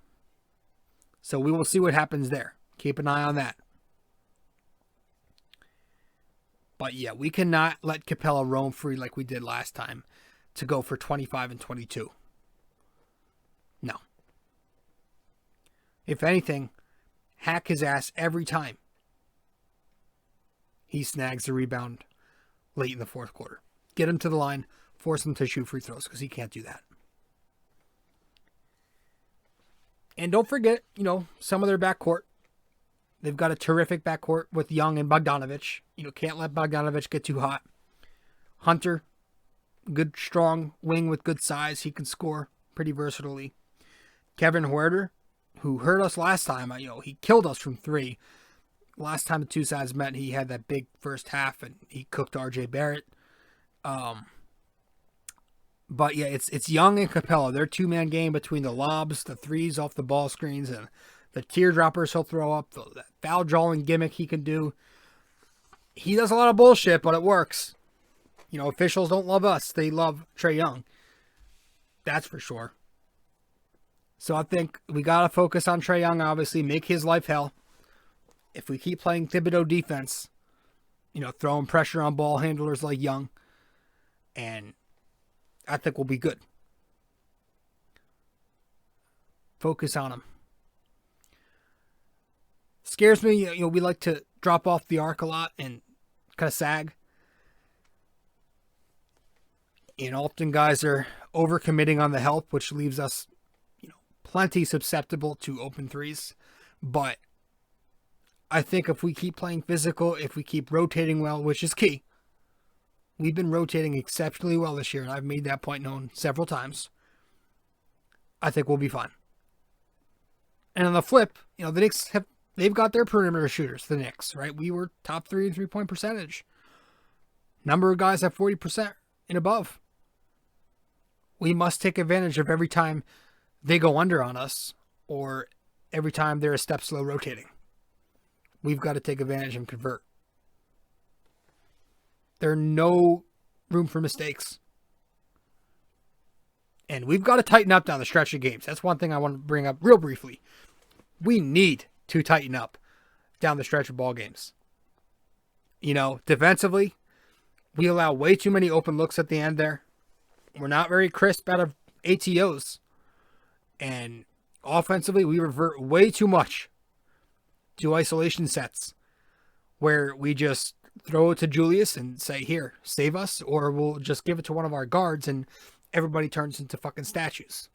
So we will see what happens there. Keep an eye on that. But yeah, we cannot let Capella roam free like we did last time to go for 25 and 22. No. If anything, hack his ass every time he snags a rebound late in the fourth quarter. Get him to the line, force him to shoot free throws because he can't do that. And don't forget, some of their backcourt. They've got a terrific backcourt with Young and Bogdanovich. Can't let Bogdanovich get too hot. Hunter, good, strong wing with good size. He can score pretty versatilely. Kevin Huerter, who hurt us last time. He killed us from three. Last time the two sides met, he had that big first half, and he cooked RJ Barrett. But yeah, it's Young and Capella. Their two-man game between the lobs, the threes off the ball screens, and the teardroppers he'll throw up, the foul drawing gimmick he can do. He does a lot of bullshit, but it works. Officials don't love us. They love Trae Young. That's for sure. So I think we got to focus on Trae Young, obviously, make his life hell. If we keep playing Thibodeau defense, throwing pressure on ball handlers like Young, and I think we'll be good. Focus on him. Scares me, we like to drop off the arc a lot and kind of sag. And often guys are overcommitting on the help, which leaves us, plenty susceptible to open threes. But I think if we keep playing physical, if we keep rotating well, which is key. We've been rotating exceptionally well this year, and I've made that point known several times. I think we'll be fine. And on the flip, the Knicks they've got their perimeter shooters, the Knicks, right? We were top 3 in three-point percentage. Number of guys at 40% and above. We must take advantage of every time they go under on us or every time they're a step slow rotating. We've got to take advantage and convert. There's no room for mistakes. And we've got to tighten up down the stretch of games. That's one thing I want to bring up real briefly. We need to tighten up down the stretch of ball games. Defensively, we allow way too many open looks at the end there. We're not very crisp out of ATOs. And offensively, we revert way too much to isolation sets where we just throw it to Julius and say, here, save us, or we'll just give it to one of our guards and everybody turns into fucking statues.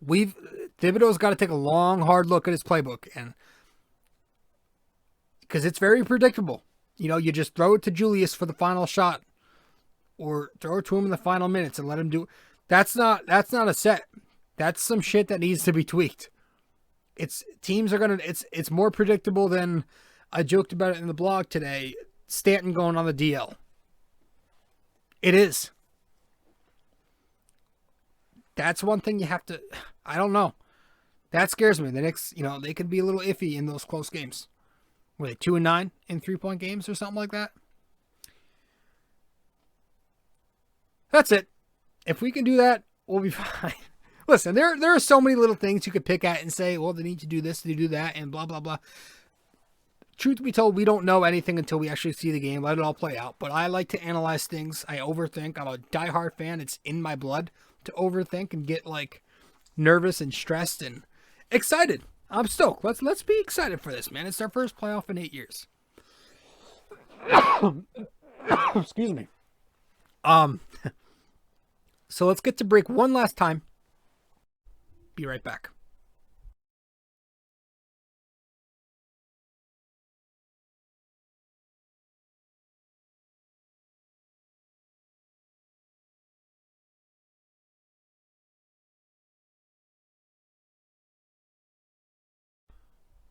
Thibodeau's got to take a long, hard look at his playbook, and because it's very predictable. You just throw it to Julius for the final shot, or throw it to him in the final minutes and let him do it. That's not a set. That's some shit that needs to be tweaked. It's more predictable than, I joked about it in the blog today, Stanton going on the DL. It is. That's one thing you have to, I don't know. That scares me. The Knicks, they could be a little iffy in those close games. Were they 2-9 in 3-point games or something like that? That's it. If we can do that, we'll be fine. Listen, there are so many little things you could pick at and say, well, they need to do this, they do that, and blah, blah, blah. Truth be told, we don't know anything until we actually see the game. Let it all play out. But I like to analyze things. I overthink. I'm a diehard fan. It's in my blood to overthink and get nervous and stressed and excited. I'm stoked. Let's be excited for this, man. It's our first playoff in 8 years. Excuse me. So let's get to break one last time. Be right back.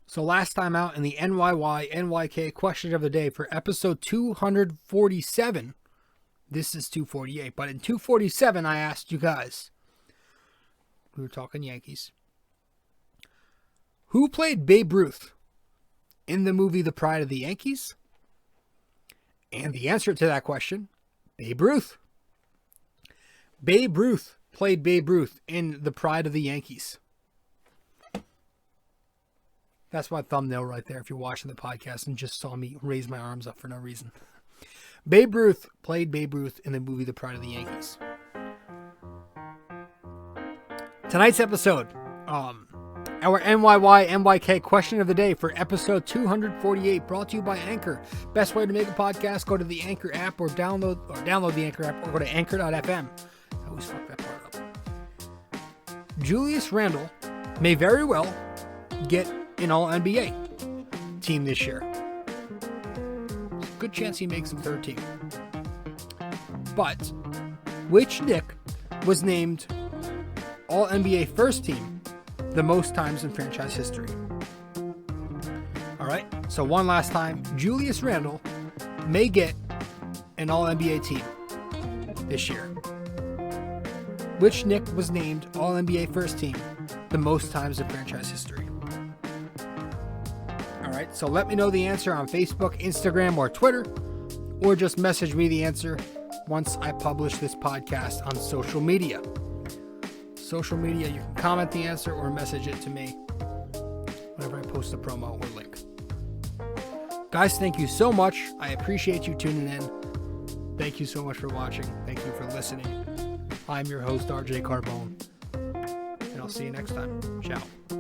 So last time out in the NYK question of the day for episode 247. This is 248, but in 247 I asked you guys. We were talking Yankees. Who played Babe Ruth in the movie The Pride of the Yankees? And the answer to that question, Babe Ruth. Babe Ruth played Babe Ruth in The Pride of the Yankees. That's my thumbnail right there if you're watching the podcast and just saw me raise my arms up for no reason. Babe Ruth played Babe Ruth in the movie The Pride of the Yankees. Tonight's episode, our NYK question of the day for episode 248, brought to you by Anchor. Best way to make a podcast, go to the Anchor app or download the Anchor app or go to anchor.fm. I always fuck that part up. Julius Randle may very well get an All-NBA team this year. Good chance he makes the third team. But which Knick was named All-NBA first team the most times in franchise history? All right, so one last time. Julius Randle may get an All-NBA team this year. Which Knick was named All-NBA first team the most times in franchise history? All right, so let me know the answer on Facebook, Instagram, or Twitter, or just message me the answer once I publish this podcast on social media. Social media, you can comment the answer or message it to me whenever I post a promo or link. Guys, thank you so much. I appreciate you tuning in. Thank you so much for watching. Thank you for listening. I'm your host, RJ Carbone, and I'll see you next time. Ciao.